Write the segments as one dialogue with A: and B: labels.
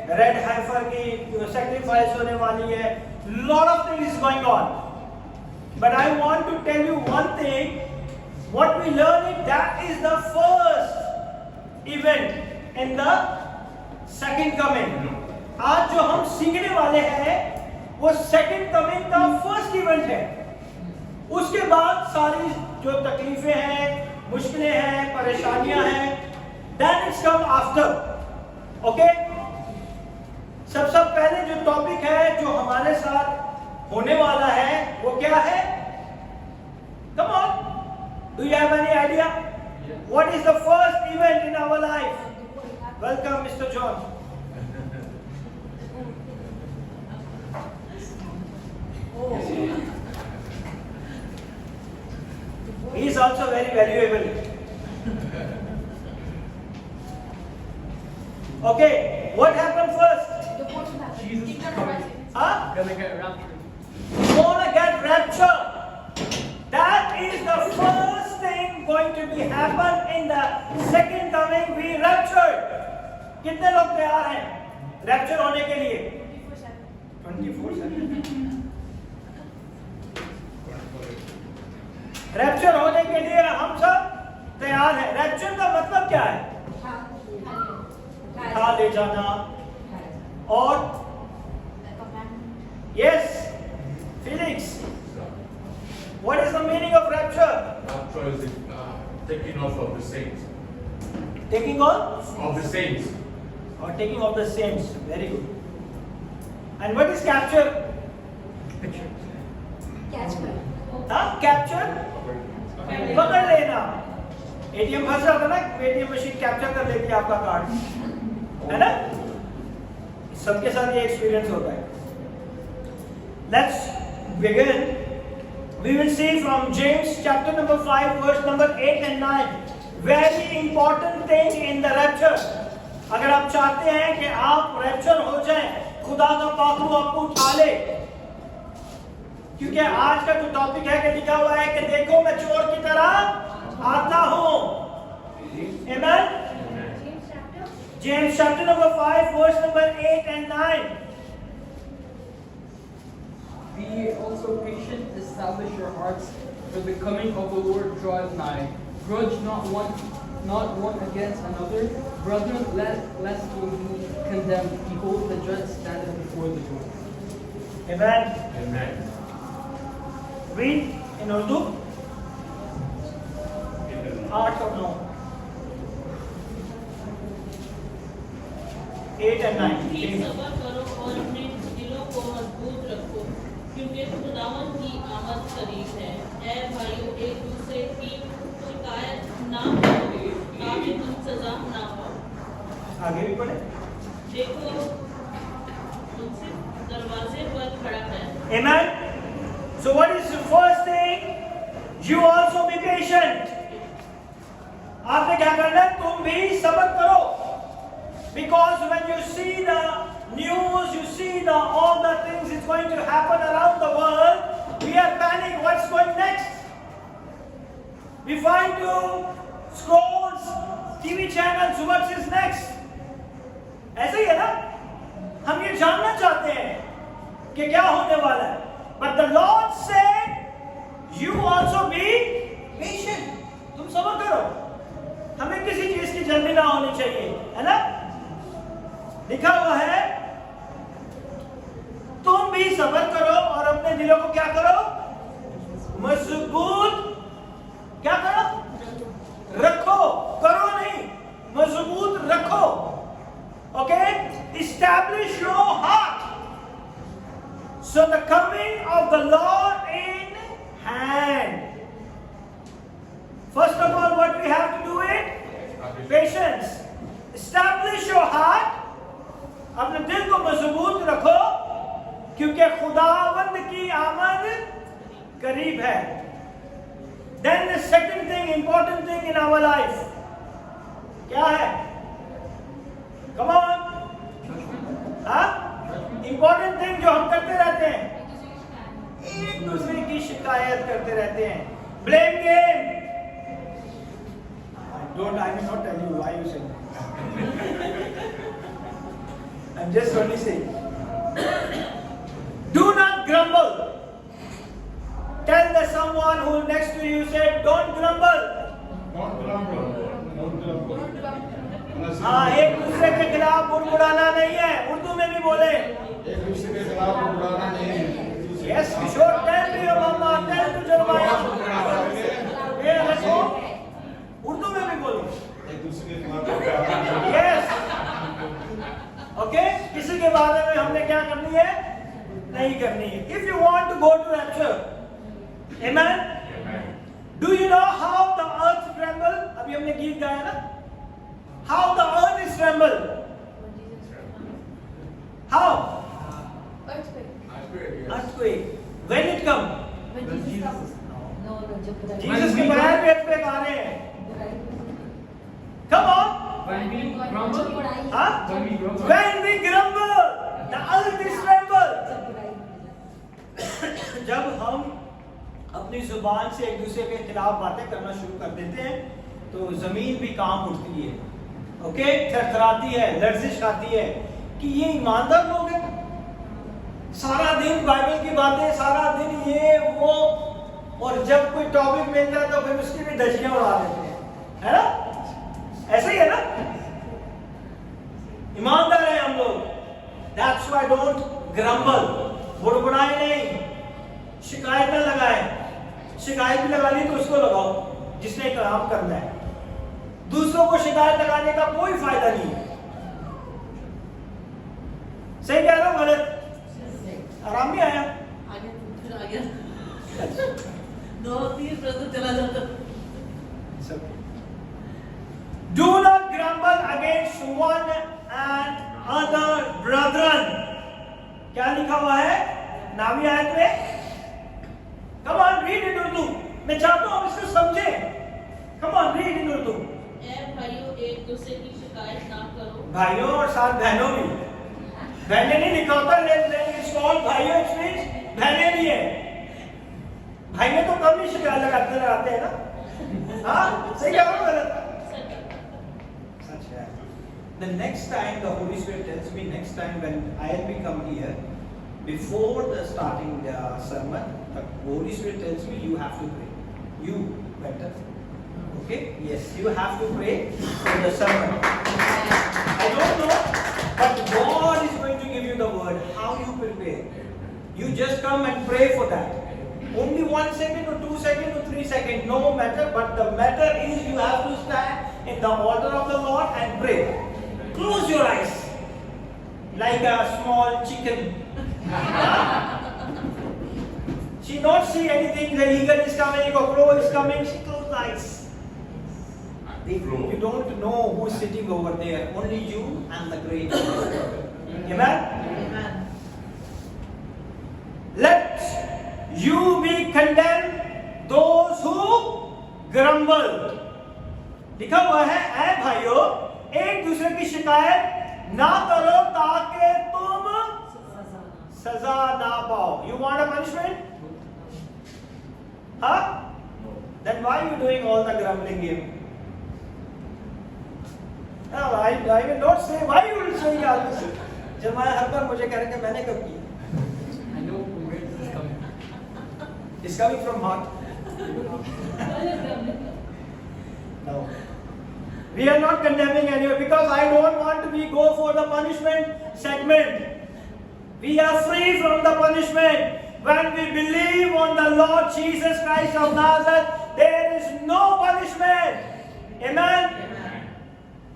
A: Red hyper की sacrifice होने वाली है, lot of things is going on, but I want to tell you one thing, what we learn it that is the first event in the second coming. आज जो हम सीखने वाले हैं वो सेकंड कमिंग का फर्स्ट इवेंट है। उसके बाद सारी जो तकलीफें हैं, मुश्किलें हैं, परेशानियां हैं, that is come after. Okay, सबसे पहले जो टॉपिक है जो हमारे साथ होने वाला है वो क्या है? Come on, do you have any idea what is the first event in our life? Welcome mister John. He is also very valuable. Okay, what happened first?
B: Jesus is coming.
A: Huh?
B: Gonna get raptured.
A: Gonna get raptured. That is the first thing going to be happen in the second coming. Be raptured. कितने लोग तैयार हैं rapture होने के लिए? 24/7 rapture होने के लिए हम सब तैयार हैं। रैप्चर का मतलब क्या है? उठा ले जाना। और yes Felix, what is the meaning of rapture?
C: Rapture is taking off of the saints.
A: Taking on
C: Of the saints.
A: और taking of the saints, very good. And what is capture? Capture पकड़ लेना। ATM फंस जाता ना, ATM machine capture कर लेती है आपका कार्ड, है ना? सबके साथ ये एक्सपीरियंस होता है। Let's begin. We will see from James chapter number 5 verse number 8 and 9, very important thing in the rapture. अगर आप चाहते हैं कि आप रैप्चर हो जाएं, खुदा का पाखरू आपको उठा ले, क्योंकि आज का जो टॉपिक है कि लिखा हुआ है कि देखो मैं चोर की तरह आता हूं। Amen. James chapter number 5 verse number 8 and 9।
B: Be ye also patient, establish your hearts, for the coming of the Lord draweth nigh. Grudge not one against another, brethren, lest ye be condemned. Behold, the judge standeth before the door.
A: Amen.
C: Amen.
A: Read in Urdu 8 और 9, 8 and 9।
D: ठीक सबर करो और अपने दिलों को मजबूत रखो, क्योंकि खुदावन की आमद करीब है। ऐ भाइयों, एक दूसरे की शिकायत ना करो, ताकि तुम सजा ना पाओ।
A: आगे भी पढ़े।
D: देखो उनसे दरवाजे पर खड़ा है।
A: Amen. So what is the first thing? You also be patient. आपने क्या करना है? तुम भी सब्र करो। Because when you see the news, you see all the things is going to happen around the world, we are panic. What's going next? We find to scrolls, TV channels, what is next? ऐसे ही है ना? हम ये जानना चाहते हैं कि क्या होने वाला है। But the Lord said, you also be patient. तुम सब्र करो। हमें किसी चीज की जल्दी ना होनी चाहिए, है ना? लिखा हुआ है, तुम भी सब्र करो और अपने दिलों को क्या करो? मजबूत क्या करो? रखो। करो नहीं, मजबूत रखो। Okay? Establish your heart. So the coming of the Lord in hand. First of all, what we have to do it? Patience. Establish your heart. अपने दिल को मजबूत रखो, क्योंकि खुदावंद की आमद करीब है। Then the second thing, important thing in our life, क्या है? Come on. हाँ? Important thing जो हम करते रहते हैं, एक दूसरे की शिकायत करते रहते हैं। Blame game. I will not tell you why you say that. I'm I'm just only saying. Do not grumble. Tell the someone who next to you, say, don't grumble.
C: Don't grumble.
A: हाँ, एक दूसरे के खिलाफ बुड़बुड़ाना नहीं है. उर्दू में भी बोले.
C: एक दूसरे के खिलाफ बुड़बुड़ाना नहीं है.
A: Yes, sure. Tell to your mama, tell to Jeremiah. ये रखो. उर्दू में भी बोलो.
C: एक दूसरे के खिलाफ बुड़बुड़ाना नहीं है.
A: Yes. Okay? किसी के बारे में हमने क्या करनी है? नहीं करनी है. If you want to go to rapture, amen? Do you know how the earth tremble? अभी हमने गीत गाया ना? How the earth is tremble? How? Earthquake. When it come? Jesus के पैर पे earthquake आ रहे हैं. Come on.
B: When we grumble,
A: Huh? When we grumble, the earth is tremble. जब हम अपनी जुबान से एक दूसरे के खिलाफ बातें करना शुरू कर देते हैं तो जमीन भी कांप उठती है. ओके, थरथराती है, लर्जिश आती है कि ये ईमानदार लोग हैं. सारा दिन बाइबल की बातें, सारा दिन ये वो, और जब कोई टॉपिक मिलता है तो फिर उसकी भी धज्जियां उड़ा देते हैं, है ना? ऐसे ही है ना? ईमानदार है हम लोग. That's why don't grumble. बुड़बुड़ाए नहीं, शिकायत न लगाए. शिकायत भी लगानी तो उसको लगाओ जिसने काम करना है. दूसरों को शिकायत लगाने का कोई फायदा नहीं है. सही कह रहा हूं गलत? आराम भी आया?
D: आगे फिर आ गया. 2-3 प्रश्न चला जाता.
A: Do not grumble against one and other brethren. क्या लिखा हुआ है नामी आयत में? Come on, read in Urdu. मैं चाहता हूँ आप इसको समझें. Come on, read in Urdu.
D: ऐ भाइयों, एक दूसरे की शिकायत ना करो.
A: भाइयों और साथ बहनों भी. बहनें नहीं लिखा होता, it's called भाइयों, it means बहनें भी है. भाइयों तो कम ही शिकायत लगाते हैं ना? हाँ, सही कह रहा हूँ गलत? सच है. The next time the Holy Spirit tells me, next time when I'll be come here, before the starting the sermon, the Holy Spirit tells me you have to pray. You better. Okay? Yes, you have to pray for the sermon. I don't know, but God is going to give you the word. How you prepare? You just come and pray for that. Only 1 second or 2 seconds or 3 seconds, no matter. But the matter is you have to stand in the altar of the Lord and pray. Close your eyes, like a small chicken. She not see anything. The eagle is coming, a crow is coming. She closed eyes. You don't know who's sitting over there. Only you and the great. Amen.
D: Amen.
A: Let you be condemned, those who grumble. लिखा हुआ है, ऐ भाइयों, एक दूसरे की शिकायत ना करो ताकि तुम सजा ना पाओ. You want a punishment? Huh? Then why are you doing all the grumbling game? No, I will not say. Why you will say all this? Jeremiah हर बार मुझे कह रहे कि मैंने कब किया?
B: I know where this is coming.
A: It's coming from heart. No. We are not condemning anyone because I don't want to go for the punishment segment. We are free from the punishment. When we believe on the Lord Jesus Christ of Nazareth, there is no punishment. Amen?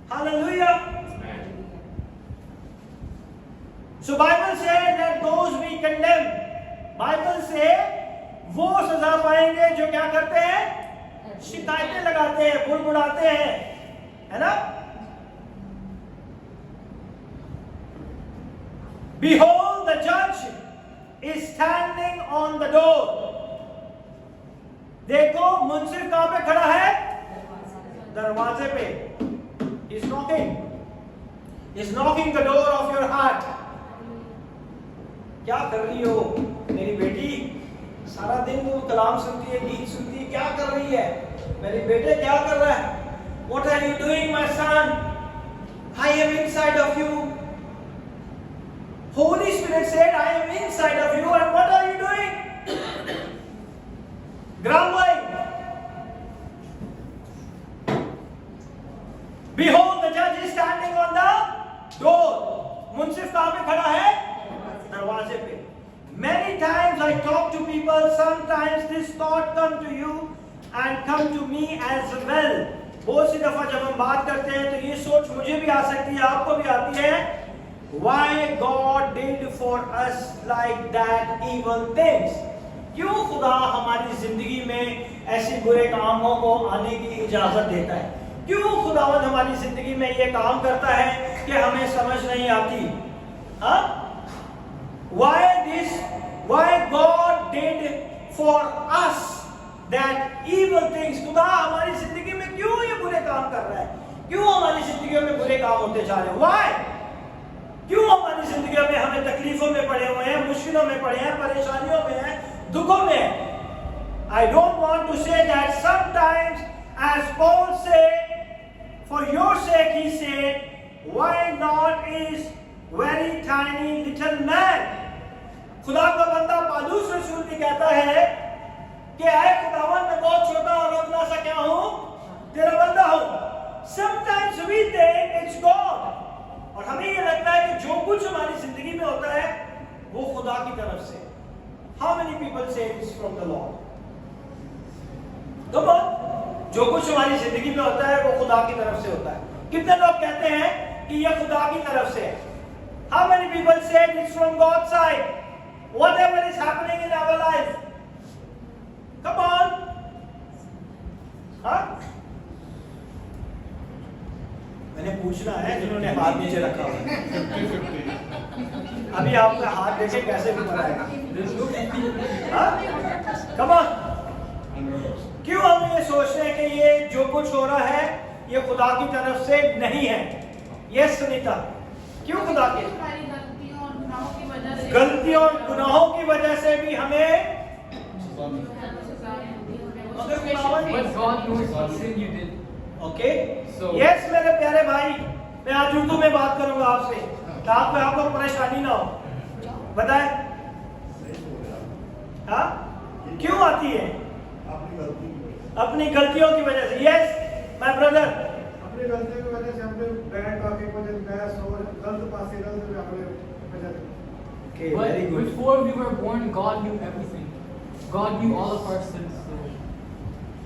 A: Hallelujah. So Bible says that those we condemn, Bible says वो सजा पाएंगे जो क्या करते हैं? शिकायतें लगाते हैं, बुड़बुड़ाते हैं, है ना? Behold, the judge is standing on the door. देखो मुंसिफ कहाँ पे खड़ा है? दरवाजे पे. He's knocking. He's knocking the door of your heart. क्या कर रही हो मेरी बेटी? सारा दिन वो कलाम सुनती है, गीत सुनती है, क्या कर रही है? मेरे बेटे क्या कर रहा है? What are you doing, my son? I am inside of you. inside of you, and what are you doing? Grumbling. Behold, the judge is standing on the door. मुंसिफ कहाँ पे खड़ा है? दरवाजे पे. Many times I talk to people. Sometimes this thought come to you and come to me as well. बहुत सी दफा जब हम बात करते हैं तो ये सोच मुझे भी आ सकती है, आपको भी आती है. Why God did for us like that evil things? क्यों खुदा हमारी जिंदगी में ऐसे बुरे कामों को आने की इजाजत देता है? क्यों खुदावंद हमारी जिंदगी में ये काम करता है कि हमें समझ नहीं आती? हाँ? Why God did for us that evil things? खुदा हमारी जिंदगी में क्यों ये बुरे काम कर रहा है? क्यों हमारी जिंदगियों में बुरे काम होते जा रहे हैं? Why? क्यों हमारी जिंदगियों में हमें तकलीफों में पड़े हुए हैं, मुश्किलों में पड़े हैं, परेशानियों में हैं, दुखों में हैं? I don't want to say that. Sometimes, as Paul said, for your sake he said, why not is very tiny little man? खुदा का बंदा पालूस रसूल भी कहता है कि आए खुदावन मैं बहुत छोटा और अबला सा क्या हूं, तेरा बंदा हूं. Sometimes we think it's God. और हमें ये लगता है कि जो कुछ हमारी जिंदगी में होता है वो खुदा की तरफ से. How many people say it's from the Lord? Come on. जो कुछ हमारी जिंदगी में होता है वो खुदा की तरफ से होता है. कितने लोग कहते हैं कि ये खुदा की तरफ से है? How many people say it's from God's side? Whatever is happening in our life. Come on. हाँ? मैंने पूछना है जिन्होंने हाथ नीचे रखा हुआ है. अभी आपका हाथ देखे कैसे भी बढ़ा है. Come on. क्यों हम ये सोचते हैं कि ये जो कुछ हो रहा है ये खुदा की तरफ से नहीं है? ये सुनीता, क्यों खुदा की? गलतियों और गुनाहों की वजह से भी हमें ओके. यस मेरे प्यारे भाई, मैं आज उर्दू में बात करूंगा आपसे ताकि आपको परेशानी ना हो. बताएं हाँ क्यों आती है? अपनी गलतियों की वजह से. यस माय ब्रदर,
C: अपनी गलतियों की वजह से हमने बैड टॉकिंग को जब गया सो गलत पासे गलत पे हमने वजह.
A: Okay
B: But
A: very good.
B: before we were born, God knew everything. God knew all of our sins. So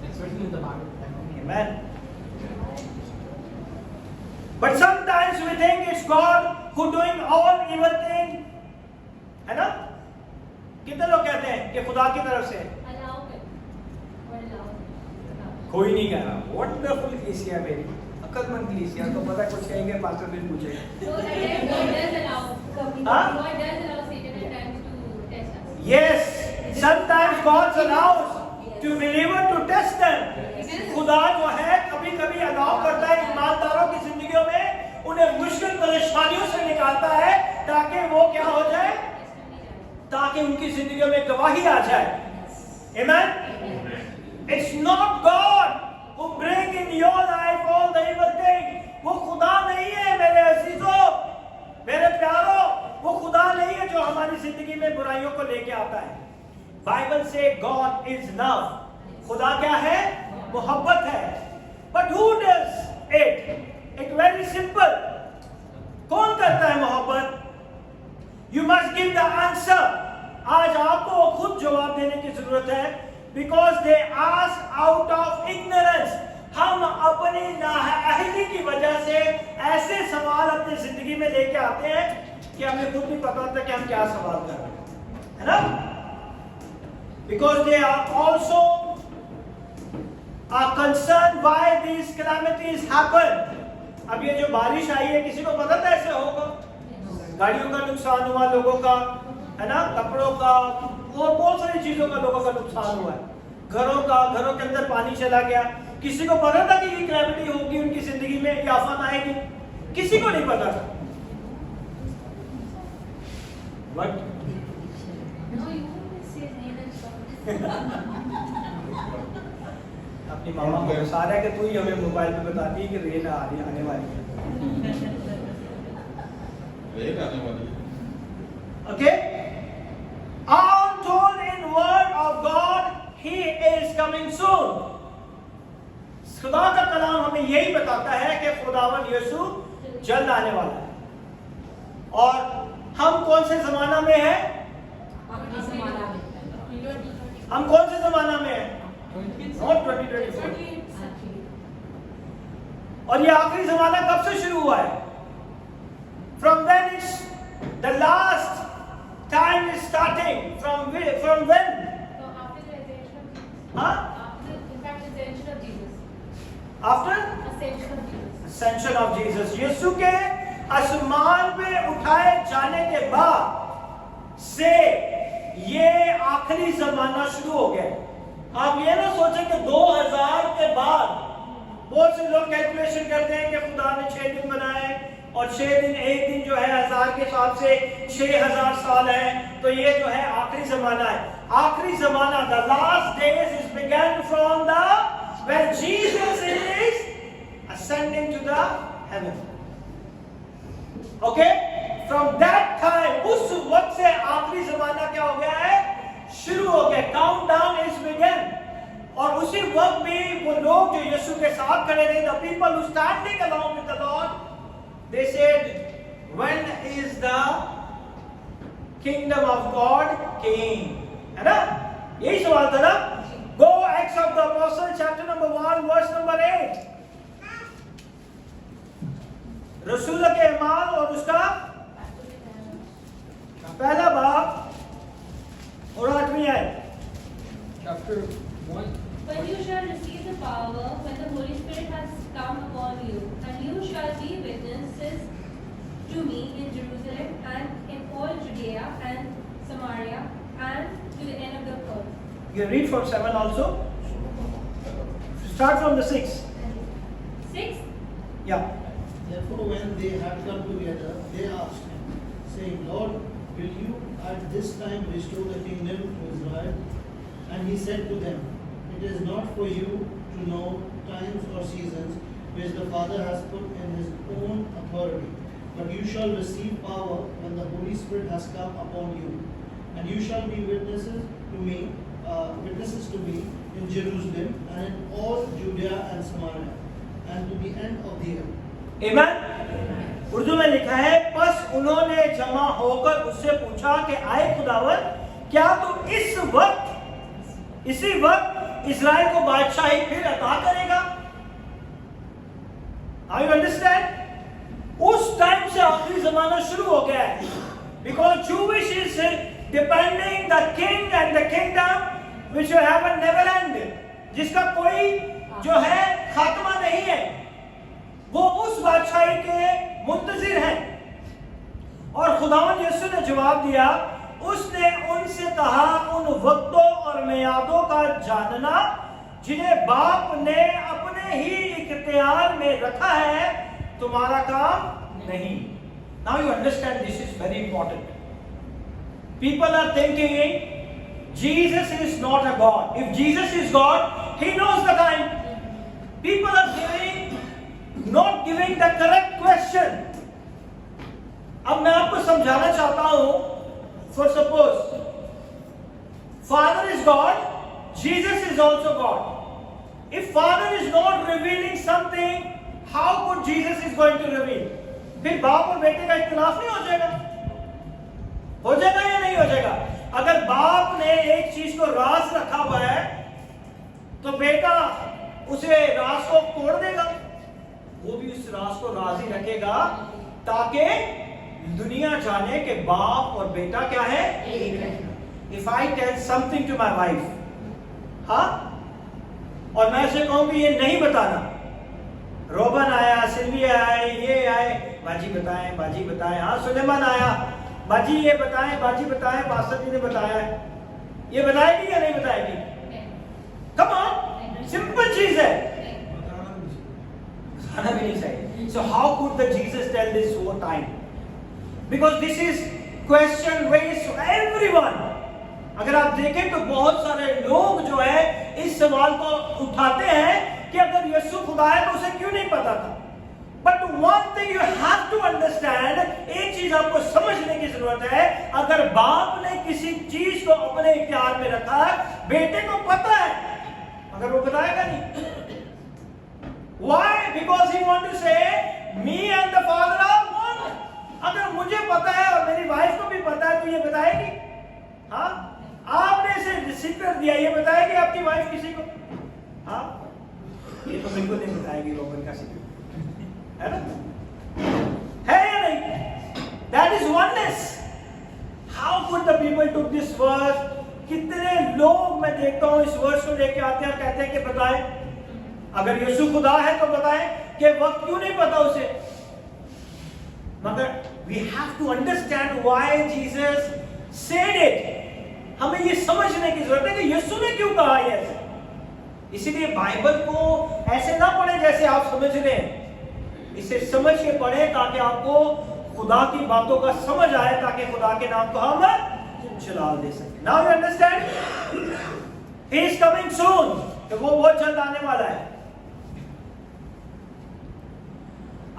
B: it's written in the Bible.
A: Amen. But sometimes we think it's God who doing all evil thing. है ना? कितने लोग कहते हैं कि खुदा की तरफ से? कोई नहीं कह रहा. वंडरफुल क्लीसिया मेरी, अक्लमंद क्लीसिया. तो पता है कुछ कहेंगे पास्टर भी पूछेगा. Yes, sometimes God allows to believer to test them. खुदा जो है कभी कभी अलाउ करता है ईमानदारों की जिंदगियों में, उन्हें मुश्किल परेशानियों से निकालता है ताकि वो क्या हो जाए, ताकि उनकी जिंदगियों में गवाही आ जाए. Amen. It's not God who bring in your life all the evil things. वो खुदा नहीं है मेरे अजीजों, मेरे प्यारों. वो खुदा नहीं है जो हमारी जिंदगी में बुराइयों को लेके आता है. बाइबल से God is love. खुदा क्या है? मोहब्बत है. But who does it? It's very simple. कौन करता है मोहब्बत? You must give the answer. आज आपको खुद जवाब देने की जरूरत है. Because they ask out of ignorance. हम अपनी नाअहली की वजह से ऐसे सवाल अपनी जिंदगी में लेके आते हैं कि हमें खुद नहीं पता होता कि हम क्या सवाल कर रहे हैं, है ना? Because they are also are concerned why these calamities happen. अब ये जो बारिश आई है किसी को पता था ऐसे होगा? गाड़ियों का नुकसान हुआ लोगों का, है ना? कपड़ों का और बहुत सारी चीजों का लोगों का नुकसान हुआ है. घरों के अंदर पानी चला गया. किसी को पता था कि ये कैलेमिटी होगी उनकी जिंदगी में, ये आफत आएगी? किसी को नहीं पता था. But अपनी मामा को सारा के तू ही हमें मोबाइल पे बताती है कि रेन आने वाली है.
C: रेन आने वाली है.
A: ओके हमें यही बताता है कि खुदावन यीशु जल्द आने वाला है। और हम कौन से जमाना में हैं? हम कौन से जमाना में हैं? नॉट 2024। और ये आखिरी जमाना कब से शुरू हुआ है? From when is the last time is starting? From when?
E: So after the resurrection of Jesus.
A: Huh?
E: After, in fact, the ascension of Jesus.
A: After
E: Ascension of Jesus.
A: ascension of Jesus, यीशु के आसमान पे उठाए जाने के बाद से ये आखिरी जमाना शुरू हो गया। आप ये ना सोचें कि 2000 के बाद, बहुत से लोग कैलकुलेशन करते हैं कि खुदा ने 6 दिन बनाए और 6 दिन, एक दिन जो है 1000 के हिसाब से 6000 साल है, तो ये जो है आखिरी जमाना है। आखिरी जमाना, the last days is began from the when Jesus is ascending to the heaven. Okay? From that time, उस वक्त से आखिरी जमाना क्या हो गया है? शुरू हो गया। Countdown is began. और उसी वक्त भी वो लोग जो यीशु के साथ खड़े थे, the people who standing along with the Lord, they said, when is the kingdom of God came? है ना? यही सवाल था ना? Go Acts of the Apostle chapter number 1 verse number 8. रसूल के अमाल और उसका पहला बाब और 8वीं आयत।
B: Chapter 1.
E: But you shall receive the power when the Holy Spirit has come upon you, and you shall be witnesses to me in Jerusalem and in all Judea and Samaria and to the end of the earth.
A: You can read from 7 also. Start from the 6.
E: 6.
A: Yeah.
F: Therefore, when they had come together, they asked him, saying, Lord, will you at this time restore the kingdom to Israel? And he said to them, it is not for you to know times or seasons which the Father has put in his own authority, but you shall receive power when the Holy Spirit has come upon you, and you shall be witnesses to me in Jerusalem and in all Judea and Samaria, and to the end of the earth.
A: Amen. Urdu में लिखा है, बस उन्होंने जमा होकर उससे पूछा कि आए खुदावन, क्या तू इसी वक्त इस्राएल को बादशाही फिर अता करेगा? Now you understand? उस टाइम से आखिरी जमाना शुरू हो गया है, because Jewish is depending the king and the kingdom which will have a never end, जिसका कोई जो है खात्मा नहीं है, वो उस बादशाही के मुंतजिर हैं। और खुदावंद यीशु ने जवाब दिया, उसने उनसे कहा, उन वक्तों और मियादों का जानना जिन्हें बाप ने अपने ही इख्तियार में रखा है, तुम्हारा काम नहीं। Now you understand, this is very important. People are thinking Jesus is not a God. If Jesus is God, he knows the time. People are not giving the correct question. अब मैं आपको समझाना चाहता हूं, for suppose Father is God, Jesus is also God. If Father is not revealing something, how could Jesus is going to reveal? फिर बाप और बेटे का इख्तिलाफ नहीं हो जाएगा? हो जाएगा या नहीं हो जाएगा? अगर बाप ने एक चीज को राज रखा हुआ है, तो बेटा उसे राज को तोड़ देगा, वो भी उस राज को राज ही रखेगा, ताकि दुनिया जाने के बाप और बेटा क्या है? एक है। If I tell something to my wife, हाँ, और मैं उसे कहूँ कि ये नहीं बताना, रोबन आया, सिल्विया आए, ये आए, बाजी बताएं, हाँ सुलेमान आया, बाजी ये बताएं, पास्टर जी ने बताया, ये बताएगी या नहीं बताएगी? Come on, सिंपल चीज है, बताना भी नहीं चाहिए। So how could the Jesus tell this over time? Because this is question raised to everyone. अगर आप देखें तो बहुत सारे लोग जो है इस सवाल को उठाते हैं कि अगर यीशु खुदा है तो उसे क्यों नहीं पता था? But one thing you have to understand, एक चीज आपको समझने की जरूरत है, अगर बाप ने किसी चीज को अपने इख्तियार में रखा है, बेटे को पता है, मगर वो बताएगा नहीं। Why? Because he want to say me and the Father are one. अगर मुझे पता है और मेरी वाइफ को भी पता है तो ये बताएगी? हाँ, आपने इसे सिद्ध कर दिया, ये बताएगी आपकी वाइफ किसी को? हाँ, ये तो बिल्कुल नहीं बताएगी रोमन का सिद्ध, है ना? है या नहीं? That is oneness. How could the people took this verse? कितने लोग मैं देखता हूँ इस वर्ष को लेके आते हैं और कहते हैं कि बताएं, अगर यीशु खुदा है तो बताएं कि वक्त क्यों नहीं पता उसे? मगर we have to understand why Jesus said it. हमें ये समझने की जरूरत है कि यीशु ने क्यों कहा ये ऐसे। इसीलिए बाइबल को ऐसे ना पढ़े जैसे आप समझ रहे हैं, इसे समझ के पढ़े ताकि आपको खुदा की बातों का समझ आए, ताकि खुदा के नाम को हम जलाल दे सके। Now you understand? He is coming soon. तो वो बहुत जल्द आने वाला है।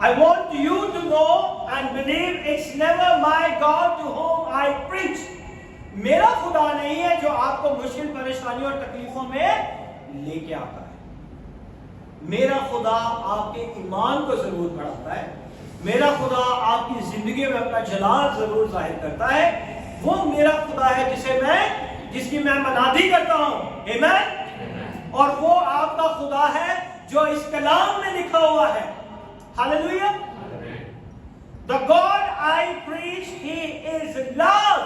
A: I want you to know and believe it's never my God to whom I preach. मेरा खुदा नहीं है जो आपको मुश्किल परेशानियों और तकलीफों में लेके आता है। मेरा खुदा आपके ईमान को जरूर बढ़ाता है। मेरा खुदा आपकी जिंदगी में अपना जलाल जरूर जाहिर करता है। वो मेरा खुदा है जिसकी मैं मनादी करता हूं। आमीन। और वो आपका खुदा है जो इस कलाम में लिखा हुआ है। Hallelujah. The God I preach, He is love.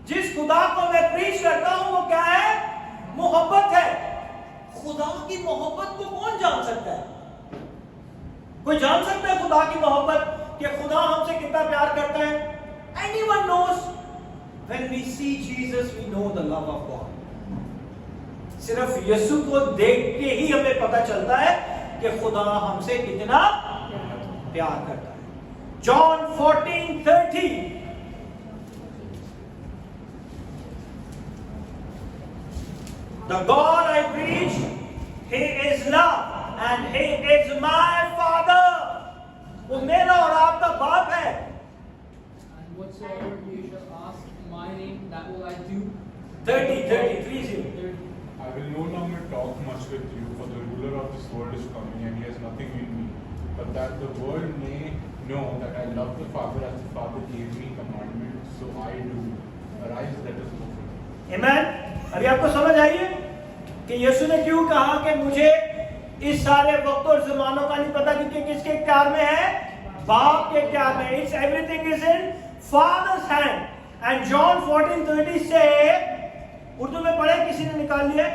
A: जिस खुदा को मैं प्रीच करता हूं वो क्या है? मोहब्बत है। खुदा की मोहब्बत को कौन जान सकता है? कोई जान सकता है खुदा की मोहब्बत कि खुदा हमसे कितना प्यार करता है? Anyone knows? When we see Jesus, we know the love of God. सिर्फ यीशु को देख के ही हमें पता चलता है कि खुदा हमसे कितना प्यार करता है। John 14:30 The God I preach, He is love and He is my Father. वो मेरा और आपका बाप है।
B: And whatsoever you shall ask in my name, that will I do.
A: 30.
G: I will no longer talk much with you, for the ruler of this world is coming, and he has nothing in me. But that the world may know that I love the Father as the Father gave me commandment, so I do. Arise, let us go.
A: Amen. अभी आपको समझ आई है कि यीशु ने क्यों कहा कि मुझे इस सारे वक्त और ज़मानों का नहीं पता कि किसके इख्तियार में है? बाप के इख्तियार में। It's everything is in Father's hand. And John 14:30 से उर्दू में पढ़े, किसी ने निकाल लिया?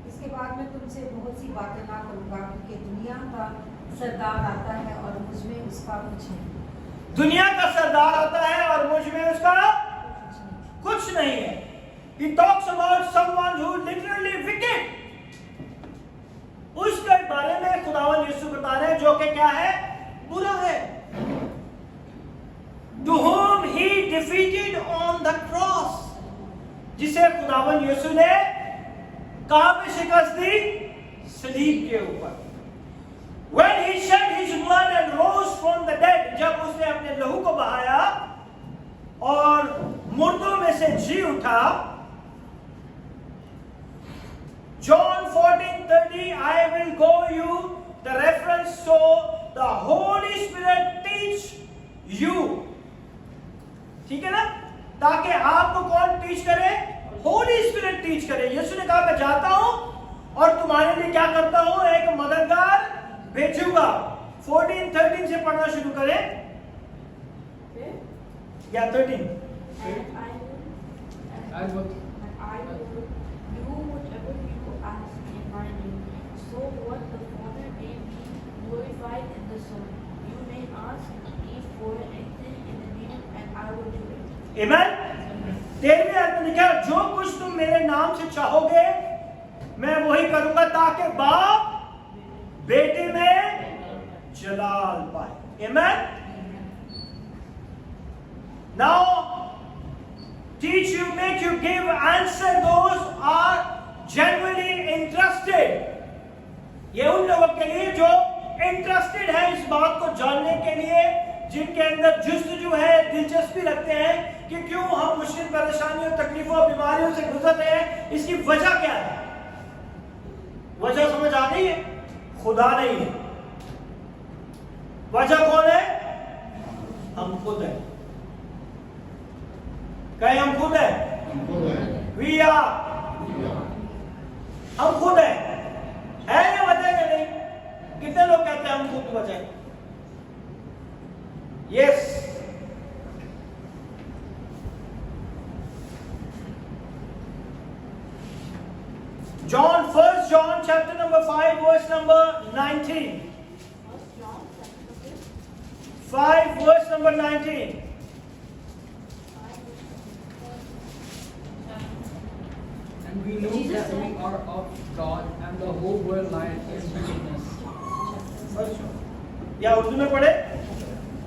H: इसके बाद मैं तुमसे बहुत सी बातें ना करूंगा, क्योंकि दुनिया का सरदार आता है और मुझ में उसका कुछ नहीं।
A: दुनिया का सरदार आता है और मुझ में उसका कुछ नहीं है। He talks about someone who literally wicked. उसके बारे में खुदावन यीशु बता रहे हैं जो कि क्या है? बुरा है। To whom he defeated on the cross. जिसे खुदावन यीशु ने कहां पे शिकस्त दी? सलीब के ऊपर। When he shed his blood and rose from the dead, जब उसने अपने लहू को बहाया और मुर्दों में से जी उठा। John 14:30, I will go you the reference, so the Holy Spirit teach you. ठीक है ना? ताकि आपको कौन टीच करे? होली स्पिरिट टीच करे। यीशु ने कहा मैं जाता हूं और तुम्हारे लिए क्या करता हूं? एक मददगार भेजूंगा। 14:13 से पढ़ना शुरू करें या 13?
B: I will
I: do whatever you ask in my name, so what the Father may be glorified in the Son. You may ask me for anything in the name, and I will do it.
A: Amen. 13वें आयत में लिखा है, जो कुछ तुम मेरे नाम से चाहोगे मैं वही करूंगा, ताकि बाप बेटे में जलाल पाए। Amen. Now teach you, make you give answer those are genuinely interested. ये उन लोगों के लिए जो इंटरेस्टेड है इस बात को जानने के लिए, जिनके अंदर जुस्तजू है, दिलचस्पी रखते हैं कि क्यों हम मुश्किल परेशानियों, तकलीफों और बीमारियों से गुजर रहे हैं, इसकी वजह क्या है? वजह समझ आ गई है? खुदा नहीं है। वजह कौन है? हम खुद हैं। कहीं हम खुद हैं? We are. हम खुद हैं। है ये वजह या नहीं? कितने लोग कहते हैं हम खुद वजह हैं? Yes. John, 1 John chapter number 5 verse number 19. 5 verse number 19.
B: And we know that we are of God, and the whole world lieth in wickedness.
A: या उर्दू में पढ़े?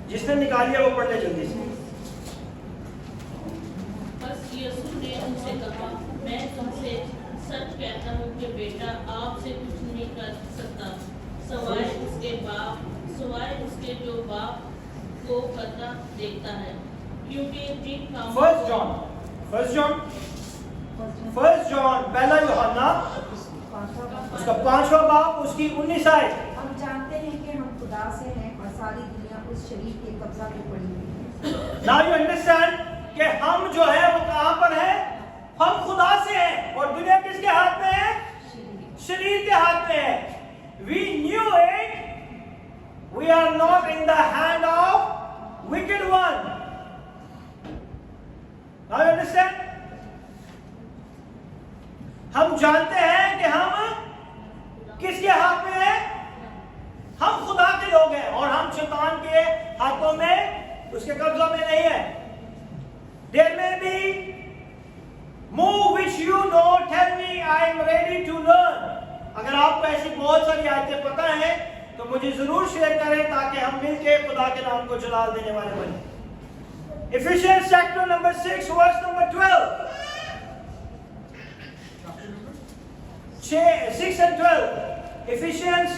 A: जिसने निकाल लिया वो पढ़ ले जल्दी से।
D: बस यीशु ने उनसे कहा, मैं तुमसे सच कहता हूँ कि बेटा आपसे कुछ नहीं कर सकता सवाए उसके जो बाप को करता देखता है, क्योंकि जिन कामों
A: फर्स्ट जॉन पहला यूहन्ना उसका 5वां बाब उसकी 19 आयत।
H: हम जानते हैं कि हम खुदा से हैं और सारी दुनिया उस शरीर के कब्जा में पड़ी हुई है।
A: नाउ यू अंडरस्टैंड कि हम जो है वो कहां पर है? हम खुदा से हैं और दुनिया किसके हाथ में है? शरीर के हाथ में है। We knew it. We are not in the hand of wicked one. Now you understand? हम जानते हैं कि हम किसके हाथ में है? हम खुदा के लोग हैं और हम शैतान के हाथों में, उसके कब्जा में नहीं है। There may be more which you know, tell me, I am ready to learn. अगर आपको ऐसी बहुत सारी आयतें पता है तो मुझे जरूर शेयर करें ताकि हम मिलके खुदा के नाम को जलाल देने वाले बने। Ephesians chapter number 6 verse number 12. 6 and 12. Ephesians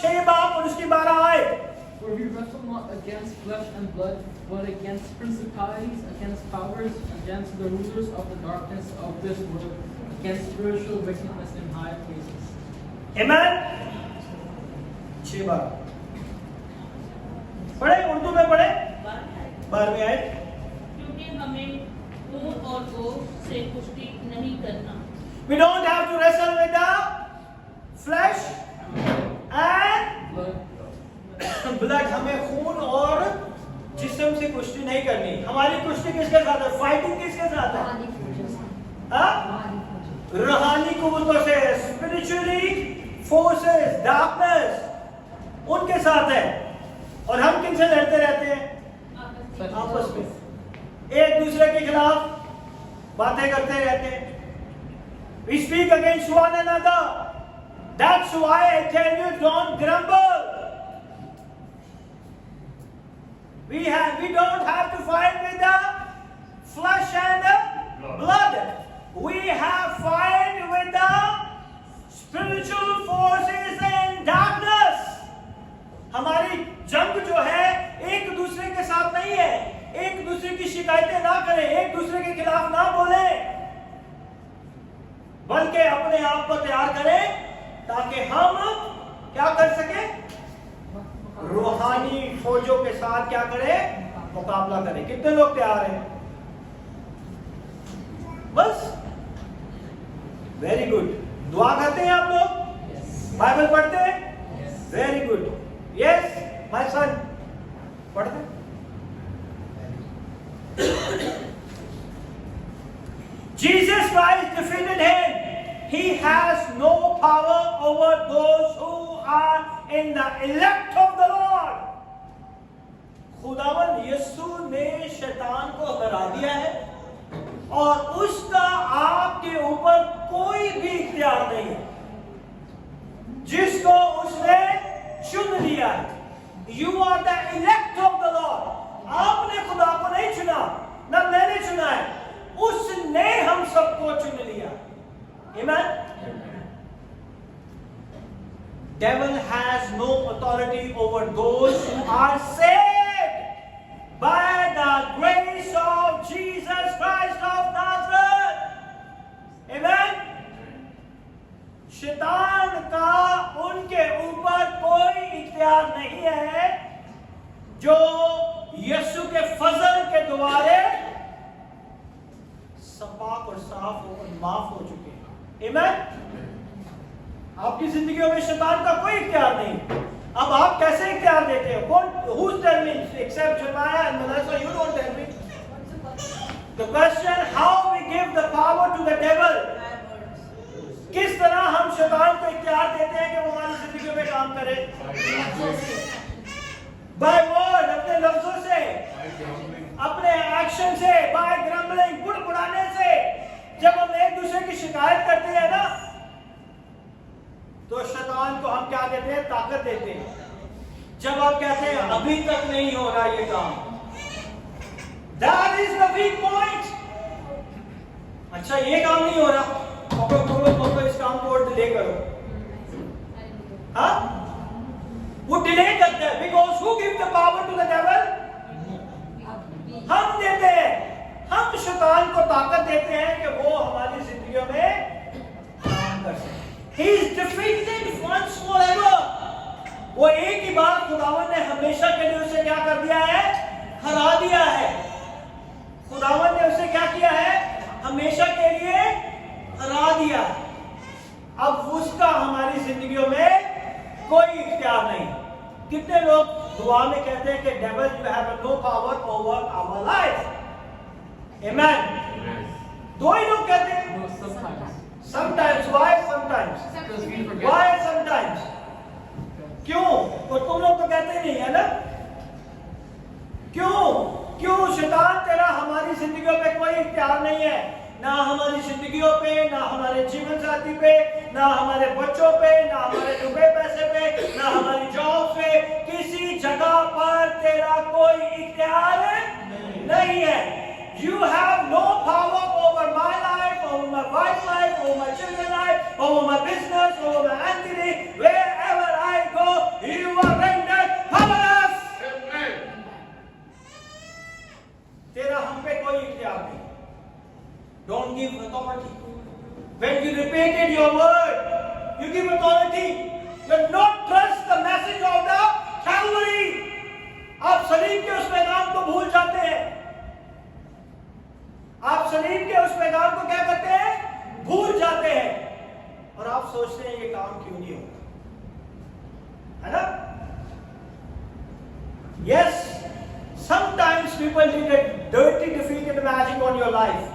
A: 6 बाब और उसकी 12 आयत।
B: For we wrestle not against flesh and blood, but against principalities, against powers, against the rulers of the darkness of this world, against spiritual wickedness in high places.
A: Amen. 6 बार पढ़े, उर्दू में पढ़े। 12वीं आयत।
D: क्योंकि हमें खून और गोश्त से कुश्ती नहीं करना।
A: We don't have to wrestle with the flesh and blood. हमें खून और जिस्म से कुश्ती नहीं करनी। हमारी कुश्ती किसके साथ है? फाइटिंग किसके साथ है? रूहानी कुव्वतों से, स्पिरिचुअली फोर्सेस, डार्कनेस उनके साथ है। और हम किनसे लड़ते रहते हैं? आपस में एक दूसरे के खिलाफ बातें करते रहते हैं। We speak against one another. That's why I tell you, don't grumble. We don't have to fight with the flesh and the blood. We have fight with the spiritual forces in darkness. हमारी जंग जो है एक दूसरे के साथ नहीं है। एक दूसरे की शिकायतें ना करें, एक दूसरे के खिलाफ ना बोलें, बल्कि अपने आप को तैयार करें ताकि हम क्या कर सके? रूहानी फौजों के साथ क्या करें? मुकाबला करें। कितने लोग तैयार हैं? बस वेरी गुड। दुआ करते हैं आप लोग? बाइबल पढ़ते हैं? Very good. Yes my son, पढ़ते? Jesus Christ defeated him. He has no power over those who are in the elect of the Lord. खुदावन यीशु ने शैतान को हरा दिया है और उसका आपके ऊपर कोई भी इख्तियार नहीं है। जिसको उसने चुन लिया है। You are the elect of the Lord. आपने खुदा को नहीं चुना, ना मैंने चुना है, उसने हम सबको चुन लिया। Amen? Devil has no authority over those who are saved by the grace of Jesus Christ of Nazareth. Amen? शैतान का उनके जो यीशु के फजल के द्वारे सपाक और साफ और माफ हो चुके हैं। आमीन। आपकी जिंदगियों में शैतान का कोई इख्तियार नहीं। अब आप कैसे इख्तियार देते हो? कौन? Who's tell me except Jeremiah and Manasseh? You don't tell me. The question: how we give the power to the devil? किस तरह हम शैतान को इख्तियार देते हैं कि वो हमारी जिंदगियों में काम करे? बाय वर्ड, अपने लफ्जों से, अपने एक्शन से, बाय ग्रम्बलिंग, बुड़बुड़ाने से। जब हम एक दूसरे की शिकायत करते हैं ना, तो शैतान को हम क्या देते हैं? ताकत देते हैं। जब आप कहते हैं अभी तक नहीं हो रहा ये काम, that is the weak point। अच्छा ये काम नहीं हो रहा, पकड़ो इस काम को डिले करो। हाँ, वो डिले करते हैं। Because who gives the power to the devil? हम देते हैं। हम शैतान को ताकत देते हैं कि वो हमारी जिंदगियों में काम कर सके। He is defeated once forever। वो एक ही बार खुदावन ने हमेशा के लिए उसे क्या कर दिया है? हरा दिया है। खुदावन ने उसे क्या किया है? हमेशा के लिए हरा दिया। अब उसका हमारी जिंदगियों में कोई इख्तियार नहीं। कितने लोग दुआ में कहते हैं कि devil you have no power over our life. Amen. दो ही लोग कहते हैं।
B: No, sometimes.
A: Sometimes. Why sometimes?
B: Because we forget.
A: Why sometimes? क्यों? तो तुम लोग तो कहते नहीं है ना? क्यों? क्यों? शैतान तेरा हमारी जिंदगियों पे कोई इख्तियार नहीं है। ना हमारी जिंदगियों पे, ना हमारे जीवन साथी पे, ना हमारे बच्चों पे, ना हमारे डूबे पैसे पे, ना हमारी जॉब पे। किसी जगह पर तेरा कोई इख्तियार नहीं है। You have no power over my life, over my wife's life, over my children's life, over my business, over my entity. Wherever I go, you are rendered powerless. तेरा हम पे कोई इख्तियार नहीं। Don't give authority. When you repeated your word, you give authority. You don't trust the message of the Calvary. आप सलीब के उस पैगाम को भूल जाते हैं। आप सलीब के उस पैगाम को क्या करते हैं? भूल जाते हैं। और आप सोचते हैं ये काम क्यों नहीं होता, है ना? Yes, sometimes people did a dirty, defeated magic on your life.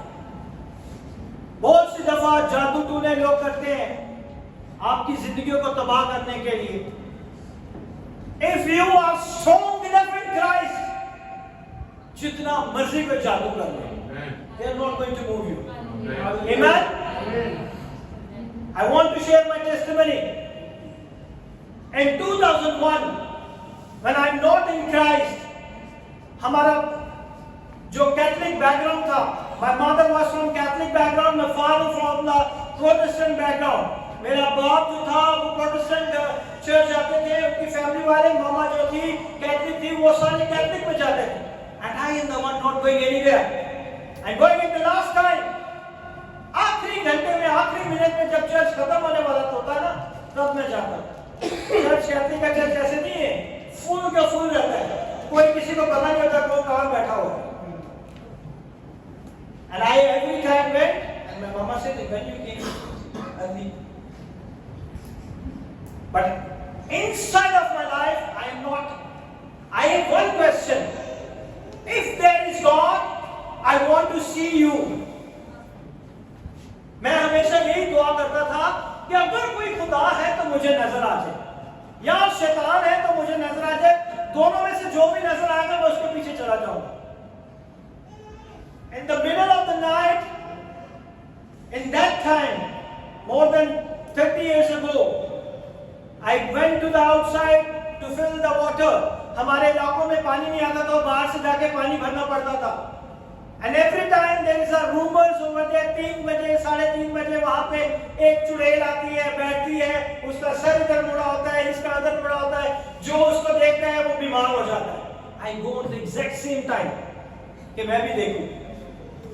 A: बहुत सी दफा जादू टूने लोग करते हैं आपकी जिंदगियों को तबाह करने के लिए। If you are strong enough in Christ, जितना मर्जी को जादू कर ले, they are not going to move you. Amen. I want to share my testimony. In 2001, when I'm not in Christ, हमारा जो कैथलिक बैकग्राउंड था, my mother was from Catholic background, my father from the Protestant background. मेरा बाप जो था वो Protestant church जाते थे, उनकी फैमिली वाले, मामा जो थी कैथलिक थी, वो सारे कैथलिक में जाते थे। And I am the one not going anywhere. And going in the last time, आखिरी घंटे में, आखिरी मिनट में जब चर्च खत्म होने वाला होता है ना, तब मैं जाता। चर्च कैथलिक का चर्च ऐसे नहीं है, फुल का फुल रहता है, कोई किसी को पता नहीं होता कौन कहाँ बैठा हुआ है। And I every time went, and my mama said, when you came early. But inside of my life, I am not. I have one question. If there is God, I want to see you. मैं हमेशा यही दुआ करता था कि अगर कोई खुदा है तो मुझे नजर आ जाए, या शैतान है तो मुझे नजर आ जाए। दोनों में से जो भी नजर आएगा मैं उसके पीछे चला जाऊंगा। In the middle of the night, in that time, more than 30 years ago, I went to the outside to fill the water. हमारे इलाकों में पानी नहीं आता था, बाहर से जाके पानी भरना पड़ता था। And every time there is a rumors over there, 3 बजे, 3:30 बजे वहां पे एक चुड़ैल आती है, बैठती है, उसका सर इधर मुड़ा होता है, इसका उधर मुड़ा होता है, जो उसको देखता है वो बीमार हो जाता है। I go at the exact same time कि मैं भी देखूं,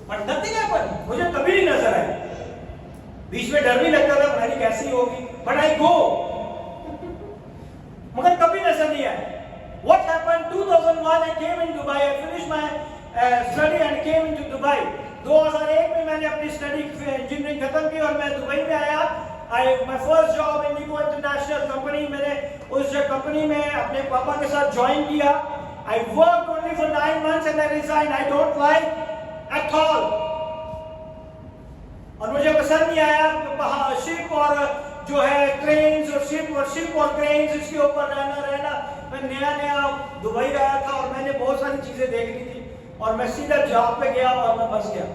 A: but nothing happened. मुझे कभी नहीं नजर आया। बीच में डर भी लगता था, पता नहीं कैसी होगी, but I go, मगर कभी नजर नहीं आया। What happened 2001 my study and came into Dubai. 2001 में मैंने अपनी स्टडी इंजीनियरिंग खत्म की और मैं दुबई में आया. My first job in Nico International Company, मैंने उस कंपनी में अपने पापा के साथ ज्वाइन किया. I worked only for 9 months and I resigned. I don't like at all. और मुझे पसंद नहीं आया शिप और जो है क्रेन्स और शिप और क्रेन्स इसके ऊपर रहना. मैं नया दुबई आया था और मैंने बहुत सारी चीजें देख ली थी और मैं सीधा जॉब पे गया और मैं फंस गया,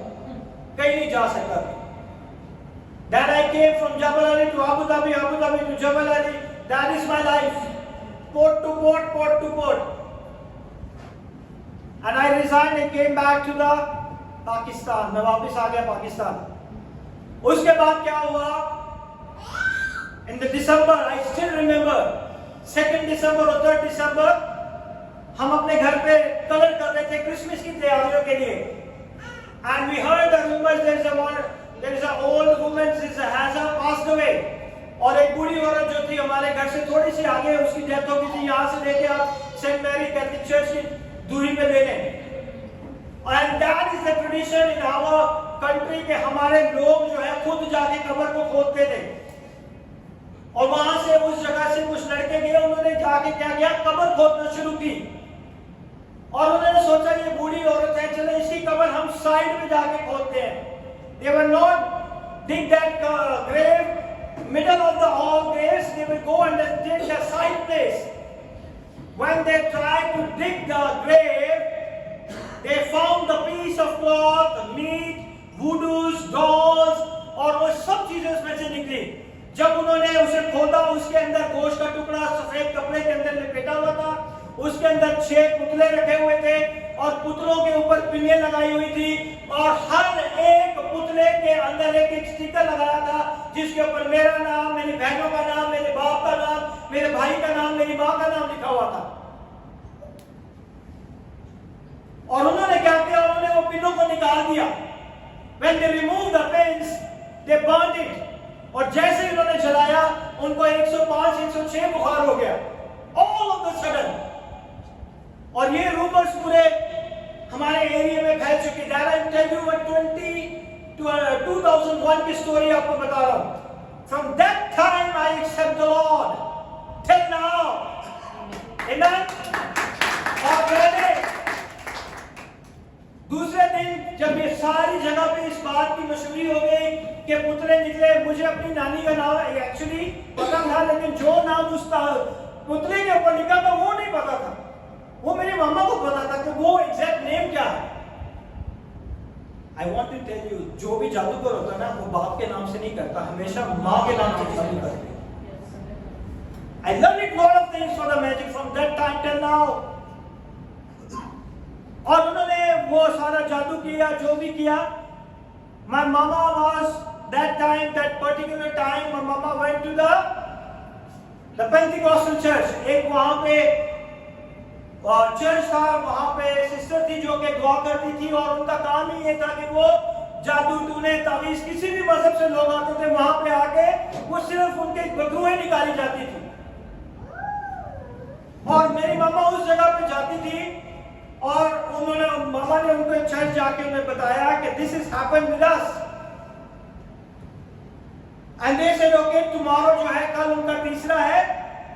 A: कहीं नहीं जा सकता था. Then I came from Jebel Ali to Abu Dhabi to Jebel Ali. That is my life. Port to port. And I resigned and came back to the Pakistan. मैं वापस आ गया पाकिस्तान. उसके बाद क्या हुआ? In the December, I still remember, 2nd December और 3rd December, हम अपने घर पे कलर कर रहे थे क्रिसमस की तैयारियों के लिए. And we heard the rumors there is an old woman has passed away. और एक बूढ़ी औरत जो थी हमारे घर से थोड़ी सी आगे उसकी डेथ हो गई थी. यहाँ से लेके आप सेंट मैरी कैथोलिक चर्च की दूरी पे ले लें. And that is the tradition in our country के हमारे लोग जो है खुद जाके कब्र को खोदते थे. और वहां से उस जगह से कुछ लड़के गए, उन्होंने जाके क्या किया, कब्र खोदना शुरू की. और उन्होंने सोचा ये बूढ़ी औरत है, चलो इसकी कब्र हम साइड में जाके खोदते हैं. They will not dig that grave middle of the all graves. They will go and dig the side place. When they tried to dig the grave, they found the piece of cloth, the meat, voodoos, dolls, और वो सब चीजें उसमें से निकली. जब उन्होंने उसे खोदा, उसके अंदर गोश्त का टुकड़ा सफेद कपड़े के अंदर लपेटा हुआ था. उसके अंदर 6 पुतले रखे हुए थे और पुतलों के ऊपर पिनें लगाई हुई थी. और हर एक पुतले के अंदर एक स्टिकर लगाया था जिसके ऊपर मेरा नाम, मेरी बहनों का नाम, मेरे बाप का नाम, मेरे भाई का नाम, मेरी माँ का नाम लिखा हुआ था. और उन्होंने क्या किया, उन्होंने वो पिनों को निकाल दिया. When they removed the pins, they burned it. और जैसे ही उन्होंने जलाया, उनको 105, 106 बुखार हो गया. All of the sudden. और ये रूमर्स पूरे हमारे एरिया में फैल चुकी है. I tell you a 2001 की स्टोरी आपको बता रहा हूँ. From that time I accept the Lord till now. Amen. और मैंने दूसरे दिन जब ये सारी जगह पे इस बात की मशहूरी हो गई कि पुतले निकले, मुझे अपनी नानी का नाम एक्चुअली पता था, लेकिन जो नाम उस पुतले के ऊपर लिखा था वो नहीं पता था. वो मेरी मामा को पता था कि वो एग्जैक्ट नेम क्या है. I want to tell you, जो भी जादूगर होता है ना, वो बाप के नाम से नहीं करता, हमेशा माँ के नाम से जादू करता है. I learned a lot of things for the magic from that time till now. और उन्होंने वो सारा जादू किया, जो भी किया. My mama was that time, that particular time, my mama went to the Pentecostal church. एक वहाँ पे चर्च था, वहाँ पे सिस्टर थी जो कि दुआ करती थी और उनका काम ही ये था कि वो जादू टूने तावीज किसी भी मजहब से लोग आते थे वहाँ पे आके वो सिर्फ उनके बदरूहें निकाली जाती थी. और मेरी मामा उस जगह पे जाती थी और उन्होंने मामा ने उनको चर्च जाके उन्हें बताया कि this is happened with us. And they said okay, tomorrow जो है कल उनका तीसरा है,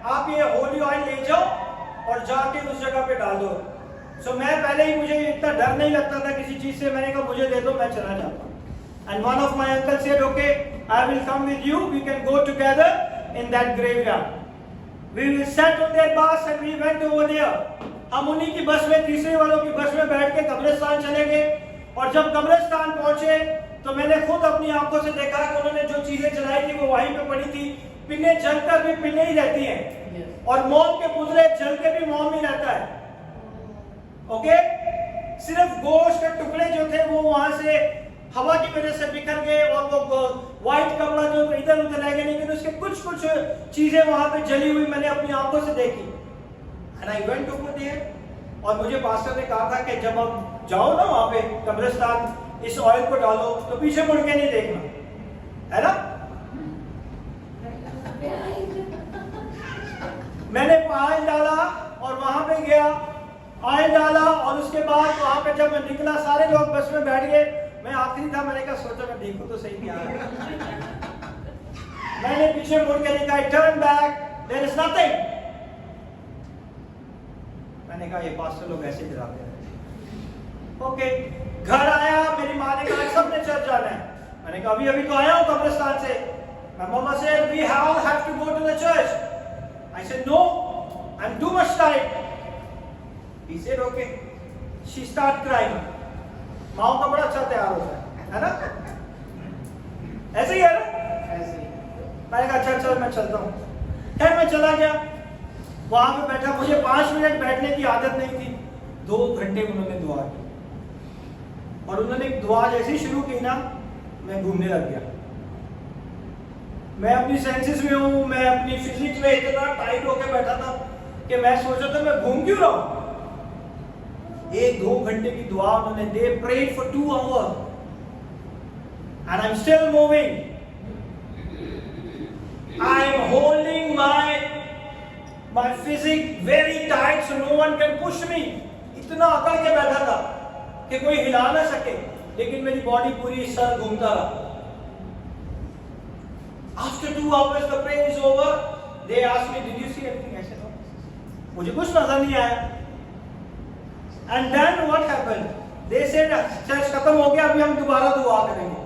A: आप ये होली ऑयल ले जाओ और जाके उस जगह पे डाल दो. सो मैं पहले ही, मुझे इतना डर नहीं लगता था किसी चीज से, मैंने कहा मुझे दे दो, मैं चला जाता. And one of my uncle said okay, I will come with you, we can go together in that graveyard. We will set on their bus and we went over there. हम उन्हीं की बस में, तीसरे वालों की बस में बैठ के कब्रिस्तान चले गए. और जब कब्रिस्तान पहुंचे तो मैंने खुद अपनी आंखों से देखा कि उन्होंने जो चीजें जलाई थी वो वहीं पे पड़ी थी. पिने जलकर भी पिने ही रहती हैं और मोम के पुतले जल के भी मोम ही रहता है. ओके, सिर्फ गोश्त के टुकड़े जो थे वो वहां से हवा की वजह से बिखर गए और वो व्हाइट कपड़ा जो इधर उधर रह गए, लेकिन उसके कुछ कुछ चीजें वहां पे जली हुई मैंने अपनी आंखों से देखी. And I went over there, और मुझे पास्टर ने कहा था कि जब आप जाओ ना वहां पे कब्रिस्तान, इस ऑयल को डालो तो पीछे मुड़ के नहीं देखना, है ना. मैंने 5 डाला और वहां पे गया ऑयल डाला और उसके बाद वहां पे जब मैं निकला सारे लोग बस में बैठ गए, मैं आखिरी था, मैंने कहा सोचा मैं देखूं तो सही क्या है। मैंने पीछे मुड़ के देखा, I turn back, there is nothing. मैंने कहा ये पास्टर लोग ऐसे डराते हैं। ओके, घर आया, मेरी माँ ने कहा सबने चर्च जाना है। मैंने कहा अभी अभी तो आया हूँ कब्रिस्तान से। My mama said we all have to go to the church. I said no, I'm too much tired. He said okay. She started crying. माँ का बड़ा अच्छा तैयार होता है ना? ऐसे ही है ना? ऐसे ही। मैंने कहा अच्छा चल मैं चलता हूँ। खैर मैं चला गया, वहां पे बैठा, मुझे 5 मिनट बैठने की आदत नहीं थी। 2 घंटे उन्होंने दुआ की और उन्होंने दुआ जैसे ही शुरू की ना, मैं घूमने लग गया। मैं अपनी सेंसेस में हूँ, मैं अपनी फिजिक्स में इतना टाइट होके बैठा था कि मैं सोच रहा था मैं घूम क्यों रहा हूँ। 1-2 घंटे की दुआ उन्होंने, they prayed for 2 hours and I'm still moving. I'm holding my physique very tight so no one can push me. इतना अकड़ के बैठा था कि कोई हिला ना सके, लेकिन मेरी बॉडी पूरी सर घूमता रहा। After 2 hours the prayer is over. They asked me, did you see anything? I said no. मुझे कुछ नजर नहीं आया। And then what happened? They said church खत्म हो गया, अभी हम दोबारा दुआ करेंगे।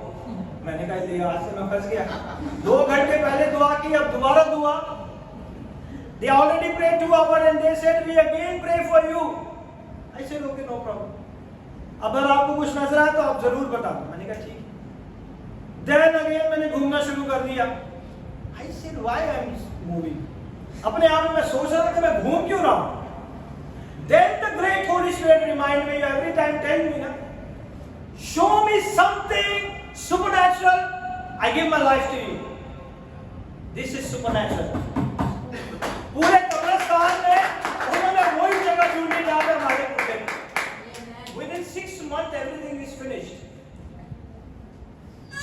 A: मैंने कहा ये आज से मैं फंस गया। 2 घंटे पहले दुआ की, अब दोबारा दुआ। They already prayed 2 hours and they said we again pray for you. I said okay no problem. अगर आपको कुछ नजर आए तो आप जरूर बताओ। मैंने कहा ठीक। Then again मैंने घूमना शुरू कर दिया। I said why I am moving? अपने आप में मैं सोच रहा था कि मैं घूम क्यों रहा हूँ। Then the great Holy Spirit remind me every time, tell me ना, show me something supernatural, I give my life to you. This is supernatural. पूरे कब्रिस्तान में उन्होंने वही जगह ढूंढी जहाँ पे हमारे कुत्ते थे। Within 6 months everything is finished.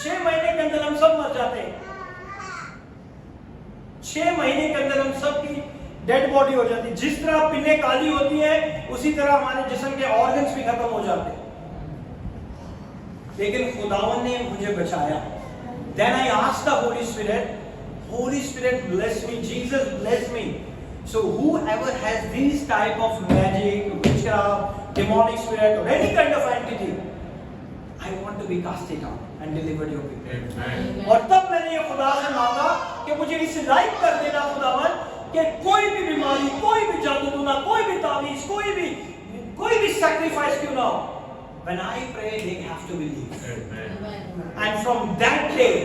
A: 6 महीने के अंदर हम सब मर जाते हैं। 6 महीने के अंदर हम सब की डेड बॉडी हो जाती है। जिस तरह पिन्ने काली होती है उसी तरह हमारे जिस्म के ऑर्गन्स भी खत्म हो जाते हैं। लेकिन खुदावन ने मुझे बचाया। Then I asked the Holy Spirit, Holy Spirit bless me, Jesus bless me. So whoever has these type of magic, witchcraft, demonic spirit or any kind of entity, I want to be cast it out and delivered your people. और तब मैंने ये खुदा से मांगा कि मुझे इस लाइक कर देना खुदावन कि कोई भी बीमारी, कोई भी जादूटूना, कोई भी तावीज, कोई भी sacrifice क्यों ना हो, when I pray they have to believe. And from that day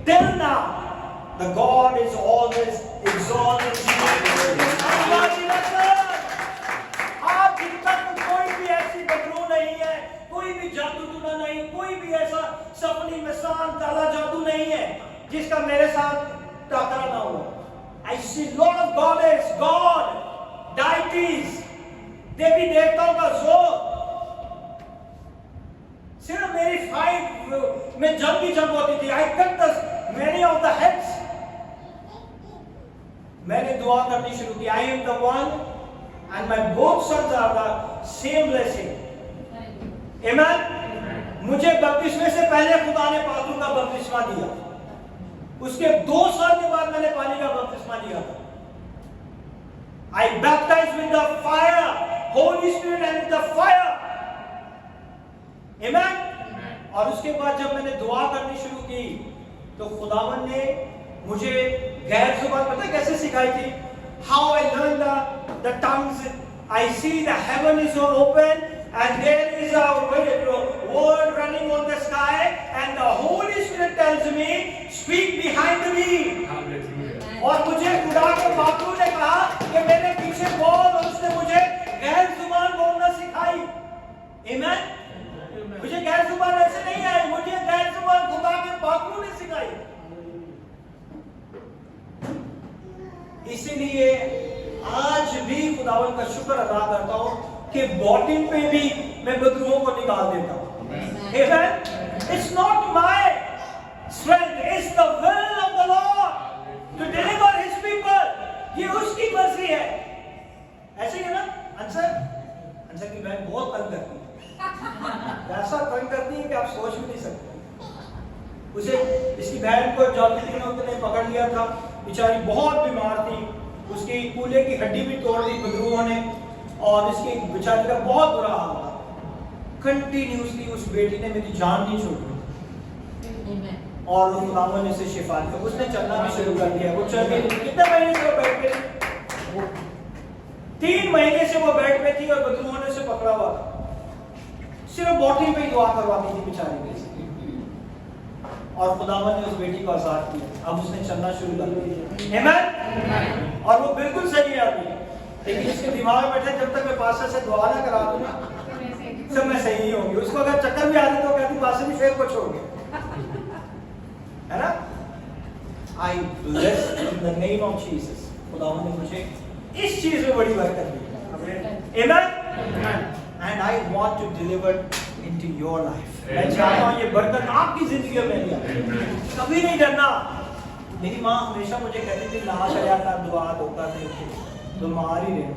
A: till now the God is always exalted. आप जितना कोई भी ऐसी बदलू नहीं है, कोई भी जादूटूना नहीं, कोई भी ऐसा सपनी मिसान काला जादू नहीं है जिसका मेरे साथ टकरा ना हो। I see lot of goddess, God, deities, देवी देवताओं का जोर। सिर्फ मेरी फाइट में जंग ही जंग होती थी। I cut the many of the heads. मैंने दुआ करनी शुरू की। I am the one and my both sons are the same blessing. Amen. मुझे बपतिस्मे से पहले खुदा ने पातू का बपतिस्मा दिया। उसके 2 साल के बाद मैंने पानी का बपतिस्मा लिया था। I baptized with the fire, Holy Spirit and with the fire. Amen. और उसके बाद जब मैंने दुआ करनी शुरू की तो खुदावन ने मुझे गैर जुबान पता कैसे सिखाई थी? How I learned the tongues. I see the heaven is open and there is a word running on the sky and the Holy Spirit tells me speak behind me. और मुझे खुदा के बापू ने कहा कि मेरे पीछे बोल और उसने मुझे गैर जुबान बोलना सिखाई। Amen. मुझे गैर जुबान ऐसे नहीं आई, मुझे गैर जुबान खुदा के बापू ने सिखाई। इसीलिए आज भी खुदावन का शुक्र अदा करता हूं कि बॉटम पे भी मैं बदरूहों को निकाल देता हूं। Amen. It's not my strength, it's the will of the Lord to deliver His people. ये उसकी मर्जी है। ऐसे ही है ना आंसर? ऐसा कि बहन बहुत तंग करती है, ऐसा तंग करती है कि आप सोच भी नहीं सकते। उसे इसकी बहन को चौथे दिन उसने पकड़ लिया था, बेचारी बहुत बीमार थी, उसकी कूल्हे की हड्डी भी तोड़ दी बदरूहों ने, और इसकी बेचारी का बहुत बुरा हाल था। कंटिन्यूसली उस बेटी ने मेरी जान नहीं छोड़ी और खुदावंद ने उसे शिफा दी। उसने चलना भी शुरू कर दिया। वो चल गई। कितने महीने से वो बेड पे थी? 3 महीने से वो बेड पे थी और बदरूहों ने उसे पकड़ा हुआ था। सिर्फ बॉटल पे ही दुआ करवाती थी बेचारी के, और खुदावंद ने उस बेटी को आजाद किया। अब उसने चलना शुरू कर दिया। आमीन। और वो बिल्कुल सही है अभी, लेकिन इसके दिमाग में बैठा जब तक मैं पास्टर से दुआ ना करा दूं ना सब मैं सही नहीं होगी। उसको अगर चक्कर भी आती तो कहती पास्टर जी फिर कुछ हो गया, है ना? आई bless in the name of Jesus. खुदावंद ने मुझे इस चीज में बड़ी बरकत दी। Amen. And I want to deliver into your life. मैं चाहता हूं ये बरकत आपकी जिंदगी में ले। कभी नहीं डरना। मेरी माँ हमेशा मुझे कहती थी लाश आ जाता दुआ धोखा दे तो मार ही रहे।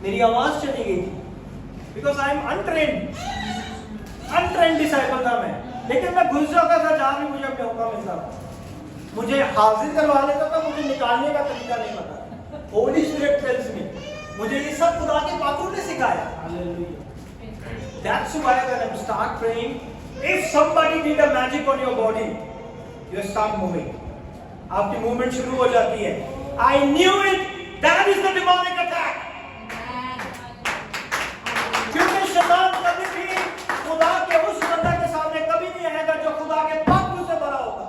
A: मेरी आवाज चली गई थी because I am untrained disciple था मैं, लेकिन मैं घुस जाता था जहां भी मुझे मौका मिलता था। मुझे हाजिर करवा लेता था, मुझे निकालने का तरीका नहीं पता। होली स्पिरिट टेल्स मी, मुझे ये सब खुदा के पाकों ने सिखाया। That's why when I start praying, if somebody did a magic on your body, you start moving. आपकी मूवमेंट शुरू हो जाती है। I knew it. That is the demonic attack. क्योंकि शैतान कभी भी खुदा के उस बंदा के सामने कभी नहीं आएगा जो खुदा के पापों से भरा होगा।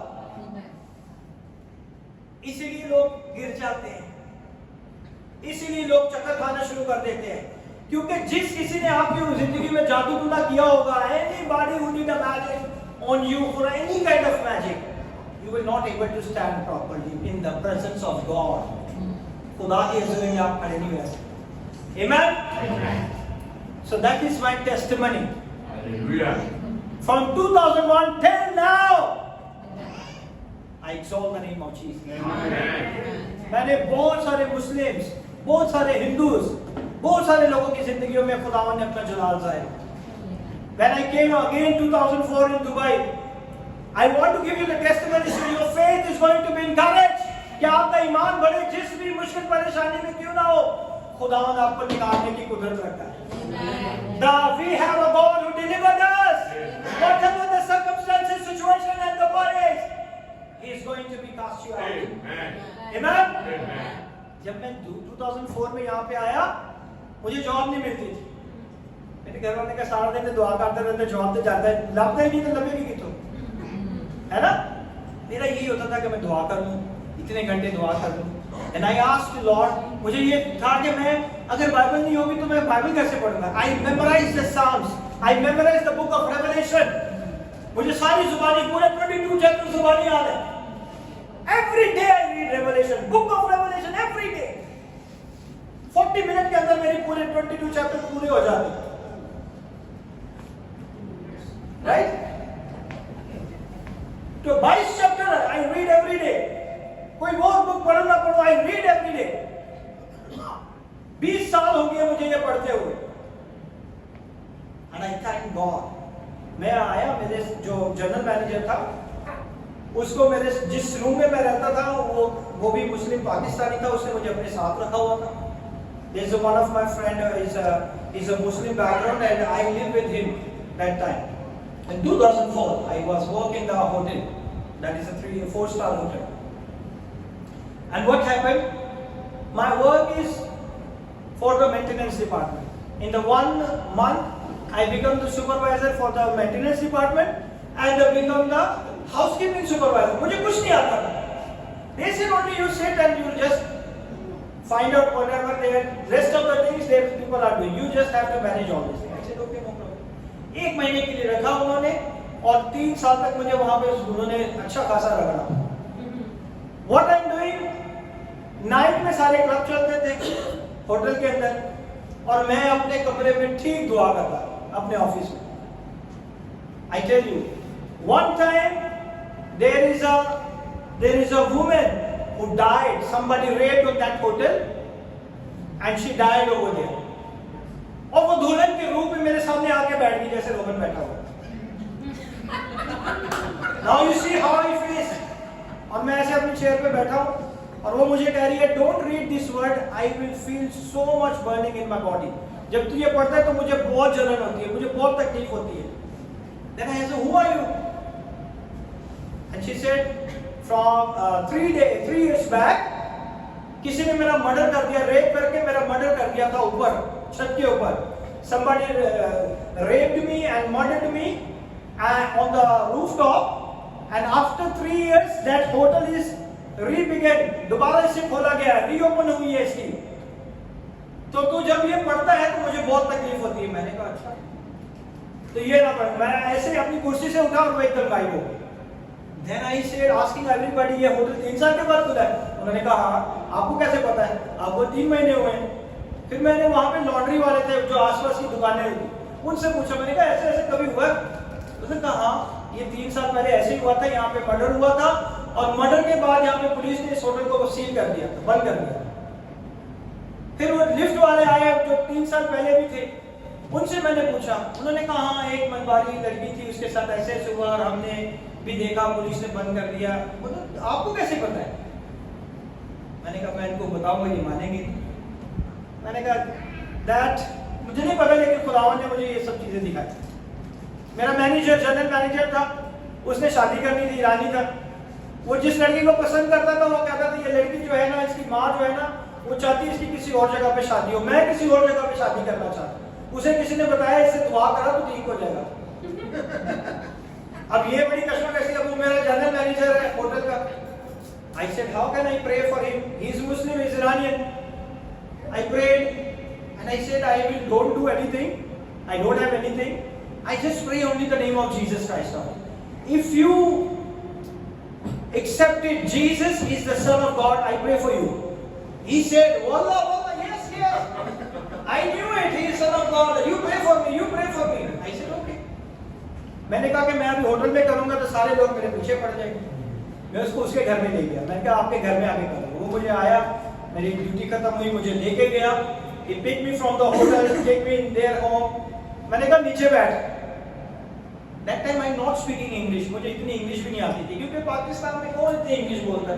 A: इसीलिए लोग गिर जाते हैं, इसीलिए लोग चक्कर खाना शुरू कर देते हैं, क्योंकि जिस किसी ने आपकी जिंदगी में जादू टूना किया होगा, anybody who did a magic on you for any kind of magic, you will not able to stand properly in the presence of God. खुदा की हज़ूरी में आप खड़े नहीं रह सकते। Amen. So that is my testimony. Hallelujah. From 2001 till now, I exalt the name of Jesus. Amen. मैंने बहुत सारे मुस्लिम्स, बहुत सारे हिंदूस, बहुत सारे लोगों की जिंदगियों में खुदावंद ने अपना जलाल ज़ाहिर। When I came again 2004 in Dubai, I want to give you the testimony so your faith is going to be encouraged. कि आपका ईमान बढ़े, जिस भी मुश्किल परेशानी में क्यों ना हो, खुदावंद आपको निकालने की कुदरत रखता है। We have a God who delivered us. Whatever the circumstances, situation and the worries, He is going to be cast you out. Amen. जब मैं 2004 में यहाँ पे आया, मुझे जॉब नहीं मिलती थी। मेरे घर वाले का सारा दिन दुआ करते रहते, जॉब तो जाता है, लगता ही नहीं तो लगेगी कि तो, है ना? मेरा यही होता था कि मैं दुआ कर लूँ, इतने घंटे दुआ कर लूँ। And I asked the Lord, मुझे ये था कि मैं अगर बाइबल नहीं होगी तो मैं बाइबल कैसे पढ़ूंगा? I memorized the Psalms, I memorized the book of Revelation. मुझे सारी जुबानी, पूरे 22 चैप्टर जुबानी याद है। Every day I read Revelation, book of Revelation every day. 40 minute के अंदर मेरे पूरे 22 चैप्टर पूरे हो जाते, right? तो 22 chapter I read every day. कोई और बुक पढ़ो ना पढ़ो, I read every day. 20 साल हो गए मुझे ये पढ़ते हुए। And I thank God. मैं आया, मेरे जो जनरल मैनेजर था, उसको मेरे जिस रूम में मैं रहता था वो भी मुस्लिम पाकिस्तानी था, उसने मुझे अपने साथ रखा हुआ था। There's one of my friend is a Muslim background and I lived with him that time. In 2004, I was working in the hotel, that is a 3 or 4 star hotel. And what happened? My work is for the maintenance department. In the 1 month, I become the supervisor for the maintenance department and I become the housekeeping supervisor. मुझे कुछ नहीं आता था। They said only you sit and you just find out whatever the rest of the things that people are doing. You just have to manage all this. I said okay, no problem. 1 महीने के लिए रखा उन्होंने और 3 साल तक मुझे वहाँ पे उन्होंने अच्छा खासा रखा। What I'm doing? नाइट में सारे क्लब चलते थे होटल के अंदर और मैं अपने कमरे में ठीक दुआ करता अपने ऑफिस में। I tell you, one time there is a woman who died. Somebody raped in that hotel, and she died over there. और वो दुल्हन के रूप में मेरे सामने आके बैठ गई जैसे रोहन बैठा हुआ। Now you see how I face. और मैं ऐसे अपनी चेयर पे बैठा हूँ और वो मुझे कह रही है don't read this word, I will feel so much burning in my body. जब तू ये पढ़ता है तो मुझे बहुत जलन होती है, मुझे बहुत तकलीफ होती है। Then I said, who are you? And she said, from 3 years back, किसी ने मेरा मर्डर कर दिया, रेप करके मेरा मर्डर कर दिया था ऊपर छत के ऊपर। Somebody raped me and murdered me on the rooftop. And after 3 years, that hotel is re-began. दोबारा इसे खोला गया, रीओपन हुई है इसकी। तो तू जब ये पढ़ता है तो मुझे बहुत तकलीफ होती है। मैंने कहा अच्छा, तो ये ना पढ़। मैं ऐसे अपनी कुर्सी से उठा और वो एकदम गायब हो गई। Then I said, asking everybody, ये होटल 3 साल के बाद खुला है? उन्होंने कहा हाँ। आपको कैसे पता है? आपको 3 महीने हुए हैं। फिर मैंने वहाँ पे लॉन्ड्री वाले थे जो आसपास की दुकानें थी, उनसे पूछा, मैंने कहा ऐसे ऐसे कभी हुआ? उसने कहा हाँ, ये 3 साल पहले ऐसे ही हुआ था, यहाँ पे मर्डर हुआ था और मर्डर के बाद यहाँ पे पुलिस ने इस होटल को सील कर दिया था, बंद कर दिया। फिर वो लिफ्ट वाले आए जो 3 साल पहले भी थे, उनसे मैंने पूछा, उन्होंने कहा हाँ एक मनवारी लड़की थी, उसके साथ ऐसे ऐसे हुआ और हमने भी देखा, पुलिस ने बंद कर दिया। आपको कैसे पता है? मैंने कहा मैं इनको बताऊंगा, ये मानेंगे। मैंने कहा दैट मुझे नहीं पता, लेकिन खुदावन ने मुझे ये सब चीजें दिखाई। मेरा मैनेजर, जनरल मैनेजर था, उसने शादी करनी थी, ईरानी था। वो जिस लड़की को पसंद करता था वो कहता था ये लड़की जो है ना, इसकी माँ जो है ना, वो चाहती है इसकी किसी और जगह पे शादी हो, मैं किसी और जगह पे शादी करना चाहता हूँ। उसे किसी ने बताया इससे दुआ करा तो ठीक हो जाएगा। अब ये बड़ी कश्मकशी, अब वो मेरा जनरल मैनेजर है होटल का। I said, how can I pray for him? He is Muslim, he is Iranian. I prayed and I said, I will don't do anything. I don't have anything. I just pray only the name of Jesus Christ. If you accepted Jesus is the Son of God, I pray for you. He said, Wallah, Wallah, yes, yes. I knew it, he is Son of God. You pray for me, you pray for me. I said, okay. मैंने कहा कि मैं अभी hotel में करूंगा तो सारे लोग मेरे पीछे पड़ जाएंगे। मैं उसको उसके घर में ले गया। मैंने कहा आपके घर में आके करो। वो मुझे आया, मेरी ड्यूटी खत्म हुई, मुझे लेके गया। He picked me from the hotel, take me in their home. मैंने कहा नीचे बैठ। That time I'm not speaking English. मुझे इतनी इंग्लिश भी नहीं आती थी क्योंकि पाकिस्तान में कौन इतनी इंग्लिश बोलता है।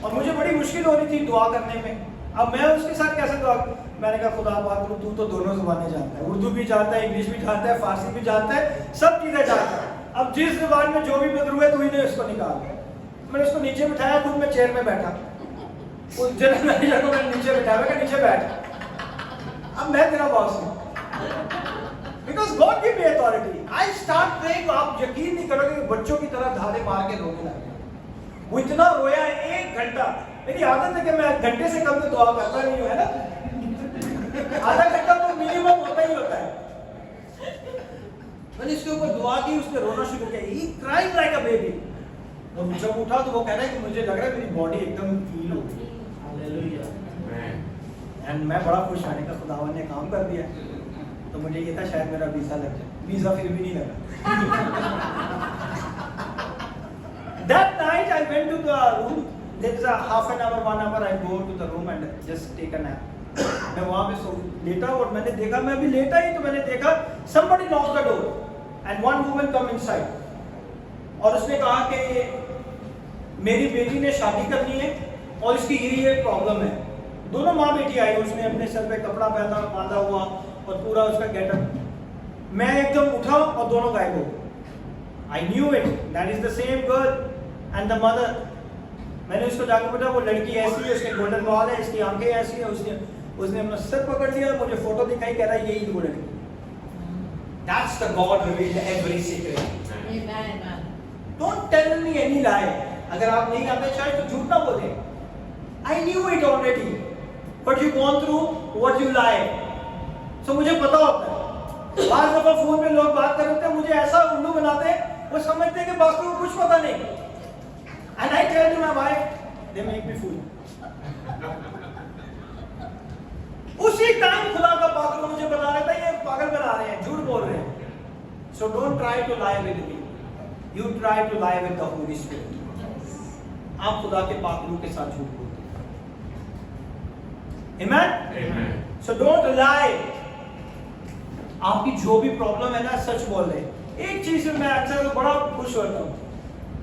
A: और मुझे बड़ी मुश्किल हो रही थी दुआ करने में। अब मैं उसके साथ कैसे दुआ? मैंने कहा खुदा पाक तू तो दोनों ज़ुबानें जानता है, उर्दू भी जानता है, इंग्लिश भी जानता है, फारसी भी जानता है, सब चीज़ें जानता है। अब जिस ज़ुबान में जो भी बदलू है तू ही ने उसको निकाल। मैंने उसको नीचे बिठाया, खुद मैं चेयर में बैठा। उस जनरल मैनेजर को मैंने नीचे बिठाया, मैं नीचे बैठ, अब मैं तेरा बॉस हूँ। Because God gave me authority. I start praying, आप यकीन नहीं करोगे कि बच्चों की तरह धारे मार के रोने लगे। वो इतना रोया 1 घंटा। मेरी आदत है कि मैं घंटे से कम तो दुआ करता नहीं हूँ, है ना? आधा घंटा तो मिनिमम होता ही होता है। मैंने इसके ऊपर दुआ की, उसने रोना शुरू किया। He cried like a baby. और जब उठा तो वो कह रहा है कि मुझे लग रहा है मेरी बॉडी एकदम हील हो गई। हालेलुया। एंड मैं बड़ा खुश आने का खुदावन ने काम कर दिया। तो मुझे ये था शायद मेरा वीजा लग जाए, वीजा फिर भी नहीं लगा। That night I went to the room. There is a half an hour, 1 hour I go to the room and just take a nap. मैं वहाँ पे सो लेटा और मैंने देखा, मैं अभी लेटा ही तो मैंने देखा somebody knock the door and one woman come inside. और उसने कहा कि मेरी बेटी ने शादी करनी है और इसकी ये प्रॉब्लम है। दोनों माँ बेटी आई, उसने अपने सर पे कपड़ा पहना बांधा हुआ और पूरा उसका गेटअप। मैं एकदम उठा और दोनों गायब हो गए। I knew it, that is the same girl and the mother. मैंने उसको जाकर पूछा, वो लड़की ऐसी है, उसके गोल्डन बाल है, इसकी आंखें ऐसी है। उसने अपना सर पकड़ लिया, मुझे फोटो दिखाई, कह रहा है यही वो लड़की। That's the God revealed every secret.
H: Amen.
A: Don't tell me any lie. अगर आप नहीं आते चाहे तो झूठ ना बोले। I knew it already, but you gone through what you lie. So मुझे पता होता है। बार दफा फोन में लोग बात कर रहे थे, मुझे ऐसा उल्लू बनाते हैं, वो समझते हैं कि वास्तव में कुछ पता नहीं। And I tell to my wife, they make me fool. उसी टाइम खुदा का पागल मुझे बता रहा था ये पागल बना रहे हैं, झूठ बोल रहे हैं। So don't try to lie with me. You try to lie with the Holy Spirit. आप खुदा के पागलों के साथ झूठ बोलते हैं। Amen?
G: Amen.
A: So don't lie. आपकी जो भी प्रॉब्लम है ना, सच बोल रहे। एक चीज में मैं अक्सर बड़ा खुश होता हूँ,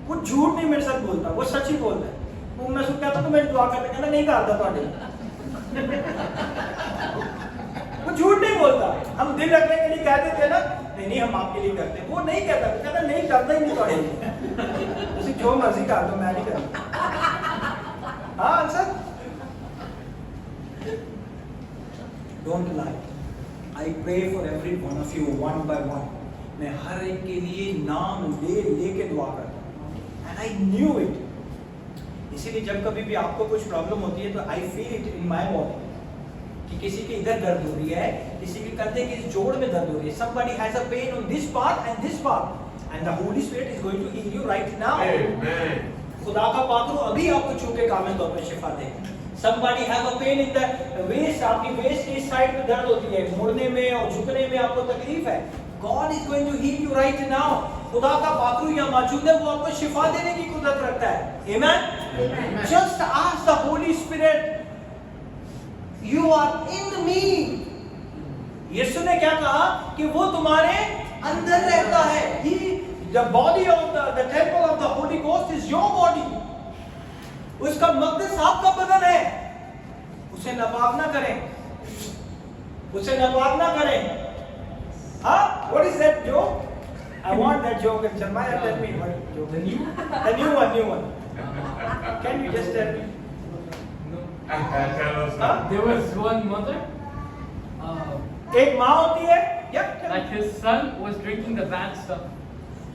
A: वो झूठ नहीं मेरे साथ बोलता, वो सच ही बोलता है। वो मैं उसको कहता तो मैं दुआ करते, कहता नहीं करता ਤੁਹਾਡੇ वो झूठ नहीं बोलता। हम दिल रखने के लिए कहते थे ना, नहीं नहीं हम आपके लिए करते हैं, वो नहीं कहता, वो कहता नहीं करता ही नहीं ਤੁਹਾਡੇ लिए, ਤੁਸੀਂ जो मर्जी कर दो मैं नहीं करता। हाँ sir, don't lie. I pray for every one of you one by one. मैं हर एक के लिए नाम लेके दुआ करता हूँ। And I knew it. इसीलिए जब कभी भी आपको कुछ प्रॉब्लम होती है तो I feel it in my body कि किसी के इधर दर्द हो रही है, किसी के कंधे के इस जोड़ में दर्द हो रही है। Somebody has a pain on this part and this part, and the Holy Spirit is going to heal you right now.
G: Amen.
A: खुदा का पात्र अभी आपको छू के कामिल तौर पे शिफा देगा। Somebody have a pain in the waist, आपकी waist की साइड में दर्द होती है, मुड़ने में और झुकने में आपको तकलीफ है। God is going to heal you right now. खुदा का पात्र यहाँ मौजूद है, वो आपको शिफा देने की कुदरत रखता है। Amen? Just ask the Holy Spirit. You are in me. यीशु ने क्या कहा कि वो तुम्हारे अंदर रहता है। The body of the temple of the Holy Ghost is your body. उसका मकदस आपका बदन है, उसे नापाक ना करें, उसे नापाक ना करें। हाँ, what is that joke? I want that joke. Jeremiah, tell me what joke. The new one. Can you just tell me?
B: No.
G: Tell us.
A: Huh?
B: There was one mother,
A: एक माँ होती है,
B: like his son was drinking the bad stuff.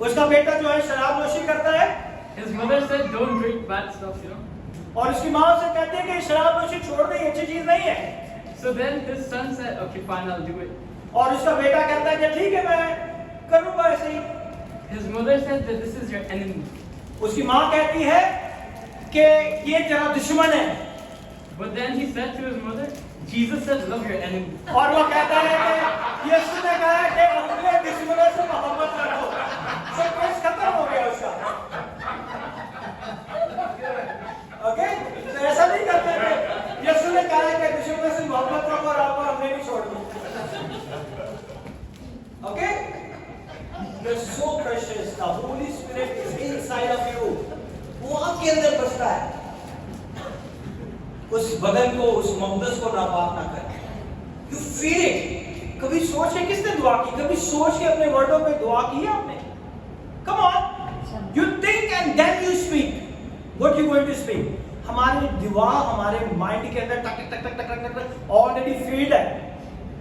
A: उसका बेटा जो है शराब नोशी करता है,
B: His mother said, "Don't drink bad stuff," you know.
A: और उसकी माँ उसे कहती है कि शराब नोशी छोड़ दे, ये अच्छी चीज नहीं है।
B: So then his son said, "Okay, fine, I'll do it."
A: और उसका बेटा कहता है कि ठीक है मैं करूँगा ऐसे ही।
B: His mother said that this is your enemy.
A: उसकी माँ कहती है कि ये तेरा दुश्मन है,
B: But then he said to his mother, "Jesus said, love your enemy."
A: और वो कहता है कि यीशु ने कहा कि अपने दुश्मनों से मोहब्बत रखो। तो केस खत्म हो गया उसका। ओके, तो ऐसा नहीं करते थे। यीशु ने कहा कि दुश्मनों से मोहब्बत रखो और आपको हमने भी छोड़ दिया। Okay, you're so precious. The Holy Spirit is inside of you. वो आपके अंदर बसता है। उस बदन को, उस मकदस को नापाक ना करें। You feel it. कभी सोच के किसने दुआ की? कभी सोच के अपने वर्डों पे दुआ की है आपने? Come on. You think and then you speak. What you going to speak? हमारे दुआ हमारे माइंड के अंदर टक टक टक टक टक ऑलरेडी फीड है।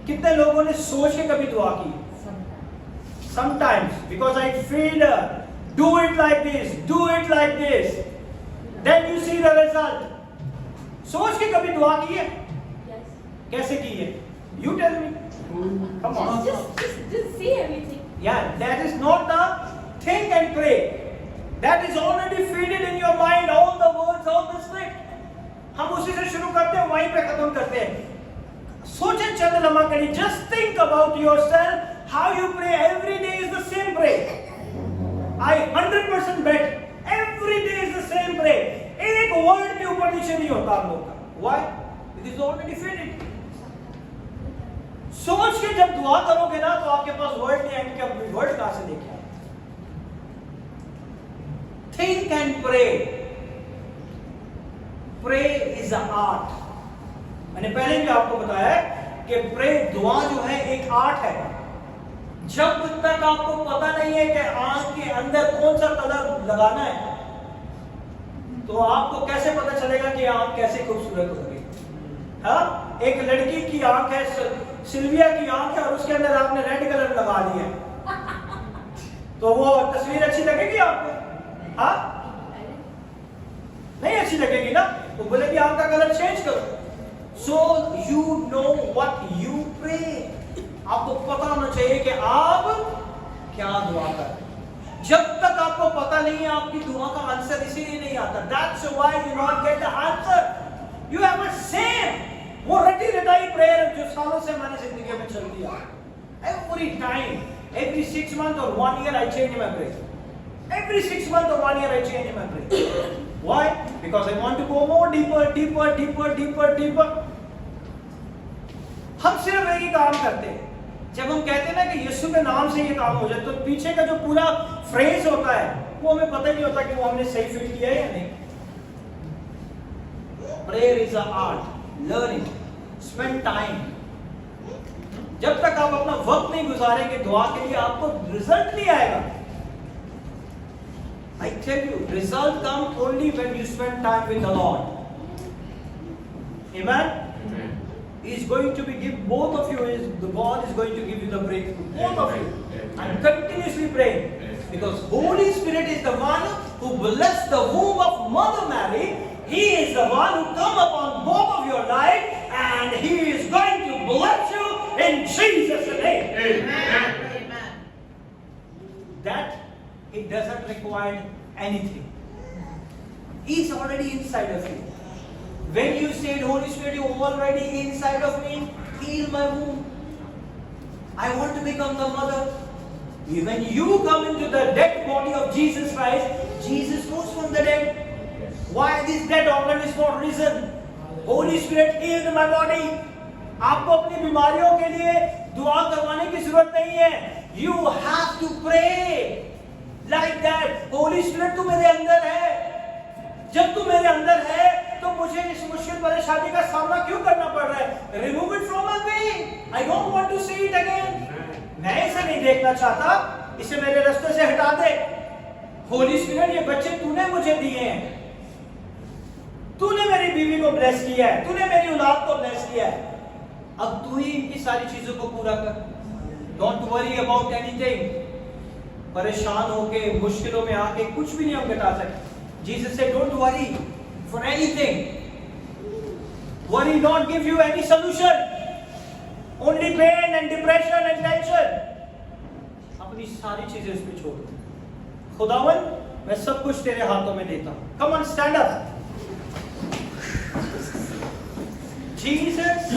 A: कितने लोगों ने सोच के कभी दुआ की? Sometimes, because I feel do it like this, do it like this, then you see the result. सोच के कभी दुआ की है?
I: Yes.
A: कैसे की है? You tell me. Come on.
I: Just say everything.
A: Yeah, that is not the think and pray. That is already fed in your mind, all the words, all the script. हम उसी से शुरू करते हैं, वहीं पे खत्म करते हैं। सोचे चंद लम्हा करिए, just think about yourself, how you pray every day is the same prayer. I 100% bet every day is the same prayer. एक वर्ड के ऊपर नीचे नहीं होता आप लोग का। Why? It is already fed. सोच के जब दुआ करोगे ना तो आपके पास वर्ड नहीं आएंगे कि आप वर्ड कहां से लेके आए। Think and pray. Pray is an art. मैंने पहले भी आपको बताया कि प्रे दुआ जो है एक आर्ट है। जब तक आपको पता नहीं है कि आंख के अंदर कौन सा कलर लगाना है, तो आपको कैसे पता चलेगा कि आंख कैसे खूबसूरत होगी? हाँ, एक लड़की की आंख है, सिल्विया की आंख है, और उसके अंदर आपने रेड कलर लगा दिया, तो वो तस्वीर अच्छी लगेगी आपको? हाँ, नहीं अच्छी लगेगी ना, तो बोलेगी आंख का कलर चेंज करो। So you know what you pray. आपको पता होना चाहिए कि आप क्या दुआ कर रहे हैं। जब तक आपको पता नहीं है आपकी दुआ का आंसर इसीलिए नहीं आता। That's why you not get the answer. You have a same वो रटी रटाई प्रेयर जो सालों से हमारी जिंदगी में चलती है। Every time, every 6 months or 1 year I change my prayer. Every 6 months or 1 year I change my prayer. Why? Because I want to go more deeper, deeper, deeper, deeper, deeper. हम सिर्फ एक ही काम करते हैं। जब हम कहते हैं ना कि यीशु के नाम से ये काम हो जाए, तो पीछे का जो पूरा फ्रेज होता है वो हमें पता नहीं होता कि वो हमने सही फिट किया है या नहीं। Prayer is a art, learning, spend time. जब तक आप अपना वक्त नहीं गुजारेंगे दुआ के लिए, आपको रिजल्ट नहीं आएगा। I tell you, result come only when you spend time with the Lord. Amen? He is going to be give both of you, the God is going to give you the breakthrough, both of you, and continuously pray, because Holy Spirit is the one who blessed the womb of Mother Mary. He is the one who come upon both of your life, and He is going to bless you in Jesus' name.
D: Amen.
A: That it doesn't require anything. He's already inside of you. When you said, Holy Spirit, you're already inside of me, heal my womb. I want to become the mother. When you come into the dead body of Jesus Christ, Jesus rose from the dead. Why this dead organ is not risen? Holy Spirit healed my body. आपको अपनी बीमारियों के लिए दुआ करवाने की जरूरत नहीं है. You have to pray like that. Holy Spirit तू मेरे अंदर है. जब तू मेरे अंदर है तो मुझे इस मुश्किल परेशानी का सामना क्यों करना पड़ रहा है? Remove it from my way. I don't want to see it again. मैं इसे नहीं देखना चाहता. इसे मेरे रास्ते से हटा दे. Holy Spirit, ये बच्चे तूने मुझे दिए हैं. तूने मेरी बीवी को ब्लेस किया है. तूने मेरी औलाद को ब्लेस किया है. अब तू ही इनकी सारी चीजों को पूरा कर. Don't worry about anything. परेशान होके मुश्किलों में आके कुछ भी नहीं हम घटा सकते. Jesus said, don't worry for anything. Worry not give you any solution. Only pain and depression and tension. अपनी सारी चीजें इस पे छोड़ दो. खुदावन, मैं सब कुछ तेरे हाथों में देता हूं. Come on, stand up. Jesus,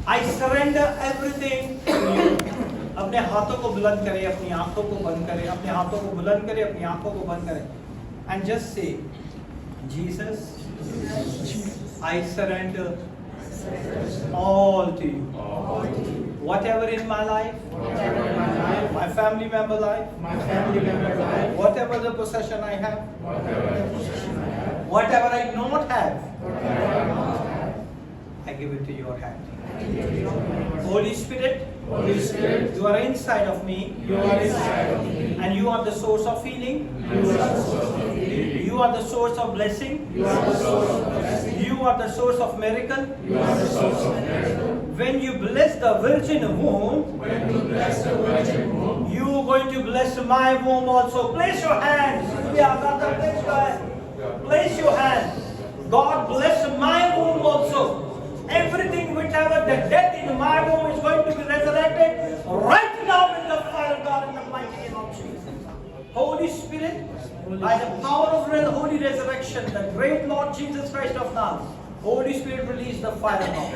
A: I surrender everything to you. अपने हाथों को बुलंद करें, अपनी आंखों को बंद करें, अपने हाथों को बुलंद करें, अपनी आंखों को बंद करें. And just say, Jesus, I surrender all to you. Whatever in my life, my family member life, whatever the possession I have, whatever I not have, I give it to your hand. Holy Spirit, you are inside of me, and you are the source of healing. You are the source of blessing. You are the source of miracle. When you bless the virgin womb, you are going to bless my womb also. Place your hands. Place your hands. God bless my womb also. Everything whichever the death in my womb is going to be resurrected right now in the fire of God in the mighty name of Jesus. Holy Spirit, by the power of the Holy Resurrection, the great Lord Jesus Christ of Nazareth, Holy Spirit, release the fire now.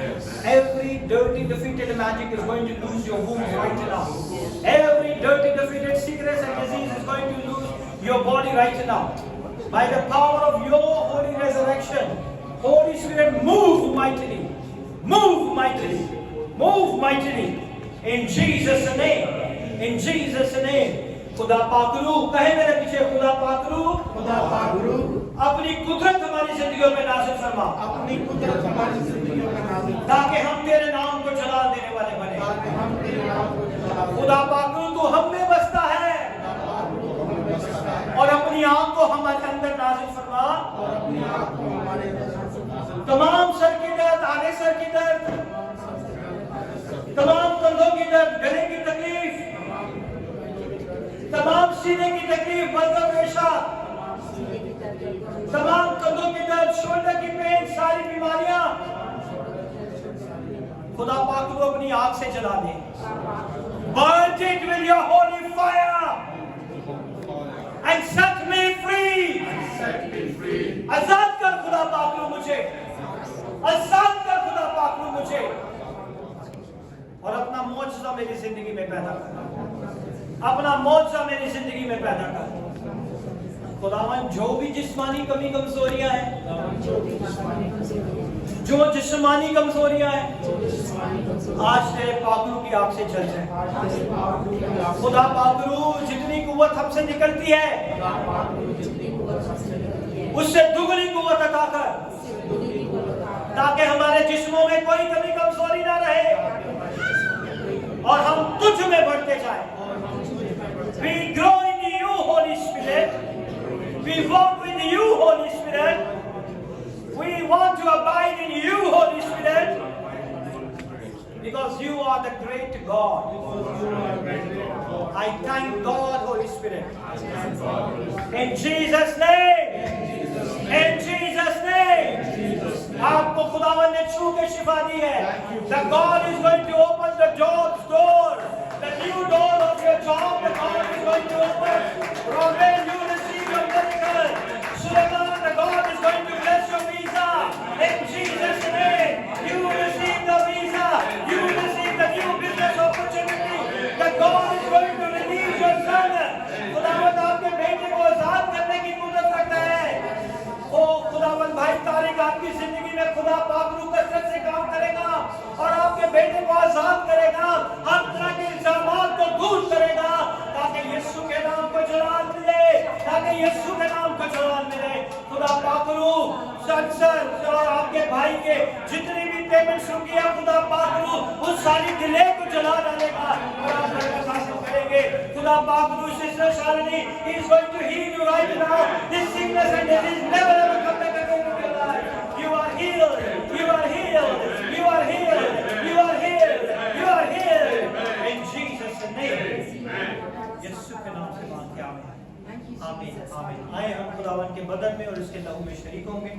A: Every dirty, defeated magic is going to lose your womb right now. Every dirty, defeated sickness and disease is going to lose your body right now. By the power of your Holy Resurrection, Holy Spirit, move mightily. Move mightily. Move mightily. In Jesus' name. In Jesus' name. खुदा पाकरू, कहे मेरे पीछे, खुदा पाकरू, खुदा पाकरू, अपनी कुदरत हमारी जिंदगियों में नाज़िल फरमा. अपनी कुदरत हमारी जिंदगियों में नाज़िल फरमा. ताकि हम तेरे नाम को जलाल देने वाले बने. ताकि हम तेरे नाम को जलाल. खुदा पाकरू, तू हम में बसता है. और अपनी आँख को हमारे अंदर नाज़िल फरमा. और अपनी आँख को हमारे अंदर. तमाम सर की दर्द, आगे सर की दर्द, तमाम कंधों की दर्द, गले की तकलीफ, तमाम सीने की तकलीफ, बलगम रेशा, तमाम कंधों की दर्द, शोल्डर की पेन, सारी बीमारियां खुदा पाक को अपनी आग से जला दे. Burn it with your holy fire and set me free. आजाद कर खुदा पाक को मुझे. आजाद कर खुदा पाक को मुझे. और अपना मौजज़ा मेरी जिंदगी में पैदा कर. अपना मौजज़ा मेरी जिंदगी में पैदा कर. खुदावन जो भी जिस्मानी कमी कमजोरियां हैं, जो जिस्मानी कमजोरियां हैं, आज तेरे पाकरू की आग से जल जाए। खुदा पाकरू जितनी कुव्वत हमसे निकलती है उससे दुगनी कुव्वत अता कर, ताकि हमारे जिस्मों में कोई कमी कमजोरी ना रहे और हम तुझ में बढ़ते जाएं। We grow in you, Holy Spirit. We walk with you, Holy Spirit. We want to abide in you, Holy Spirit, because you are the great God. I thank God, Holy Spirit. In Jesus' name. In Jesus' name. आपको खुदावन ने छू के शिफा दी है। The God is going to open the door. The new door of your job, the God is going to open. Robin, you receive your miracle. Suleiman, the God is going to bless your visa. In Jesus' name, you receive the visa. You receive the new business opportunity. The God is going to release your son. खुदावन आपके बेटे को आजाद करने की कुदरत रखता है। ओ खुदावन भाई तारिक आपकी जिंदगी में खुदा पाकरू कसरत से काम करेगा और आपके बेटे को आजाद करेगा, हर तरह के इल्जामात को दूर करेगा, ताकि यीशु के नाम को जलाल मिले, ताकि यीशु के नाम को जलाल मिले। खुदा पाकरू सच और आपके भाई के जितनी भी पेमेंट रुकी है खुदा पाकरू उस सारी डिले को जला डालेगा और आप शासन करेंगे। खुदा पाकरू sister Shalini is going to heal you right now. This sickness and disease never ever come back again in your life. You are healed. You are healed. You are healed. You are healed. You are healed. In Jesus' name. यीशु के नाम से मांगते हैं आमीन। आमीन। आमीन। आए हम खुदावन के बदन में और इसके लहू में शरीक होंगे।